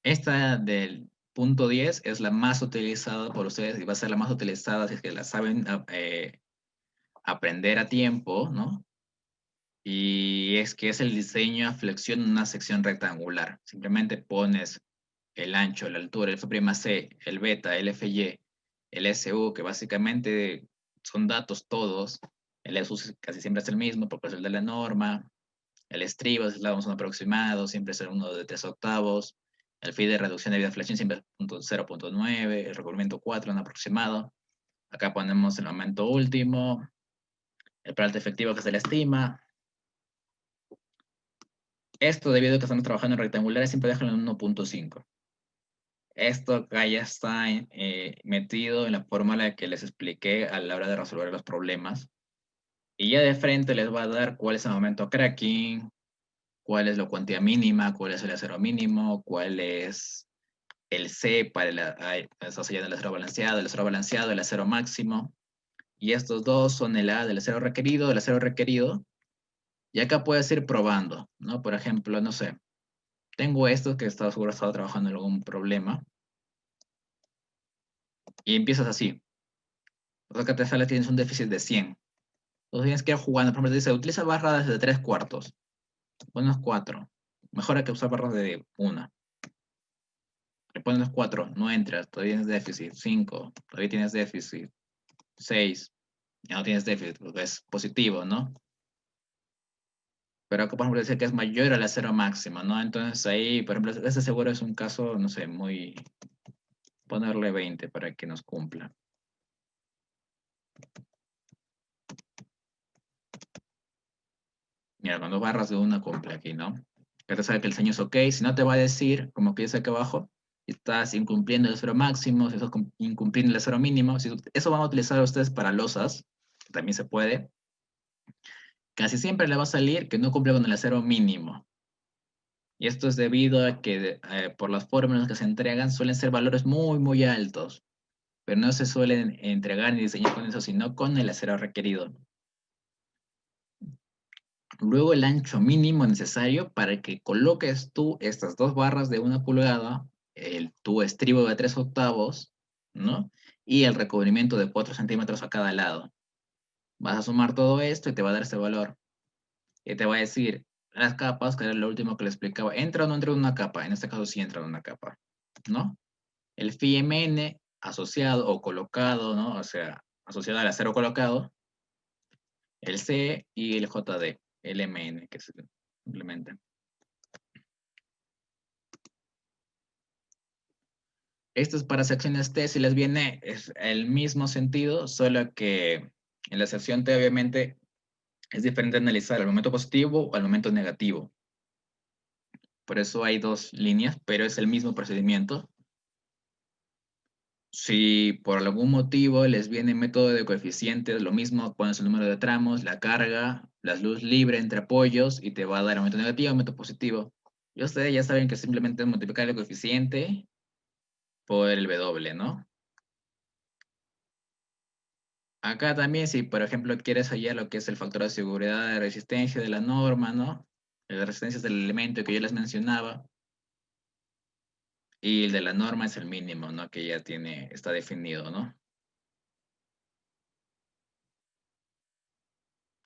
Esta del punto 10 es la más utilizada por ustedes y va a ser la más utilizada si es que la saben aprender a tiempo, ¿no? Y es que es el diseño a flexión en una sección rectangular. Simplemente pones el ancho, la altura, el F'C, el beta, el Fy, el Su, que básicamente son datos todos. El Su casi siempre es el mismo porque es el de la norma. El estribo es un aproximado, siempre es uno de 3/8. El phi de reducción de flexión siempre es 0.9. El recubrimiento 4, un aproximado. Acá ponemos el momento último. El peralte efectivo que se le estima. Esto, debido a que estamos trabajando en rectangulares, siempre déjalo en 1.5. Esto acá ya está metido en la fórmula que les expliqué a la hora de resolver los problemas. Y ya de frente les va a dar cuál es el momento cracking, cuál es la cuantía mínima, cuál es el acero mínimo, cuál es el C para estamos hallando el acero balanceado, el acero máximo. Y estos dos son el A del acero requerido, el acero requerido. Y acá puedes ir probando, ¿no? Por ejemplo, no sé, tengo esto que seguro estaba trabajando en algún problema. Y empiezas así. Acá te sale, tienes un déficit de 100. Entonces tienes que ir jugando. Por ejemplo, te dice, utiliza barras de 3/4. Pones 4. Mejor que usar barras de 1. Le pones 4, no entras, todavía tienes déficit. 5, todavía tienes déficit. 6, ya no tienes déficit, porque es positivo, ¿no? Pero acá, por ejemplo, dice que es mayor al acero máximo, ¿no? Entonces ahí, por ejemplo, este seguro es un caso, no sé, muy... Ponerle 20 para que nos cumpla. Mira, cuando barras de una cumple aquí, ¿no? Que te sabe que el diseño es ok. Si no te va a decir, como que dice aquí abajo, si estás incumpliendo el acero máximo, si estás incumpliendo el acero mínimo. Si eso van a utilizar ustedes para losas, que también se puede. Casi siempre le va a salir que no cumple con el acero mínimo. Y esto es debido a que por las fórmulas que se entregan suelen ser valores muy, muy altos, pero no se suelen entregar ni diseñar con eso, sino con el acero requerido. Luego el ancho mínimo necesario para que coloques tú estas dos barras de 1 pulgada, tu estribo de 3/8, ¿no? Y el recubrimiento de 4 centímetros a cada lado. Vas a sumar todo esto y te va a dar este valor. Y te va a decir las capas, que era lo último que le explicaba. ¿Entra o no entra en una capa? En este caso sí entra en una capa, ¿no? El phi mn asociado o colocado, ¿no? O sea, asociado al acero colocado, el C y el JD, el MN, que se implementa. Esto es para secciones T, si les viene es el mismo sentido, solo que en la sección T obviamente es diferente analizar el momento positivo o el momento negativo. Por eso hay dos líneas, pero es el mismo procedimiento. Si por algún motivo les viene método de coeficientes, lo mismo, pones el número de tramos, la carga, la luz libre entre apoyos y te va a dar aumento negativo, aumento positivo. Y ustedes ya saben que simplemente es multiplicar el coeficiente por el W, ¿no? Acá también, si por ejemplo quieres hallar lo que es el factor de seguridad de resistencia de la norma, ¿no? Las resistencias del elemento que yo les mencionaba, y el de la norma es el mínimo, ¿no? Que ya está definido, ¿no?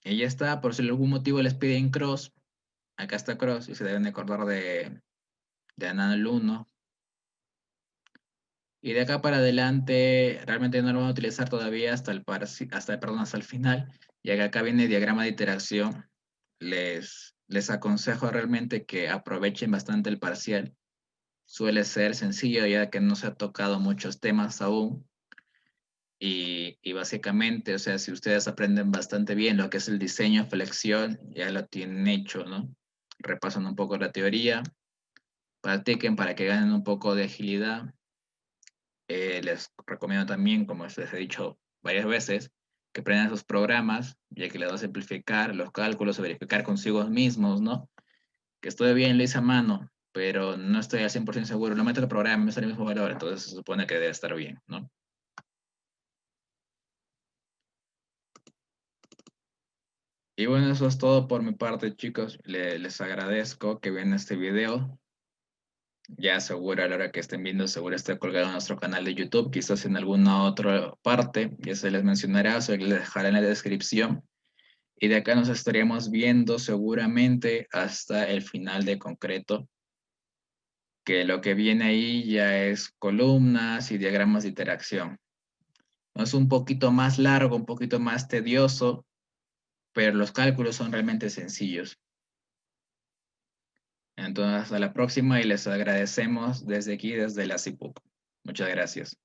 Y ya está, por si algún motivo les piden cross, acá está cross y se deben acordar de Anal 1. Y de acá para adelante, realmente no lo van a utilizar todavía hasta el final, ya que acá viene el diagrama de interacción. Les aconsejo realmente que aprovechen bastante el parcial. Suele ser sencillo ya que no se ha tocado muchos temas aún. Y básicamente, o sea, si ustedes aprenden bastante bien lo que es el diseño, flexión, ya lo tienen hecho, ¿no? Repasan un poco la teoría, practiquen para que ganen un poco de agilidad. Les recomiendo también, como les he dicho varias veces, que aprendan sus programas, ya que les va a simplificar los cálculos, verificar consigo mismos, ¿no? Que estoy bien, lo hice a mano, pero no estoy al 100% seguro. Lo meto en el programa, me sale el mismo valor, entonces se supone que debe estar bien, ¿no? Y bueno, eso es todo por mi parte, chicos. Les agradezco que vean este video. Ya seguro a la hora que estén viendo, seguro está colgado en nuestro canal de YouTube, quizás en alguna otra parte, ya se les mencionará, se les dejará en la descripción. Y de acá nos estaríamos viendo seguramente hasta el final de concreto, que lo que viene ahí ya es columnas y diagramas de interacción. Es un poquito más largo, un poquito más tedioso, pero los cálculos son realmente sencillos. Entonces, hasta la próxima y les agradecemos desde aquí, desde la CIPUC. Muchas gracias.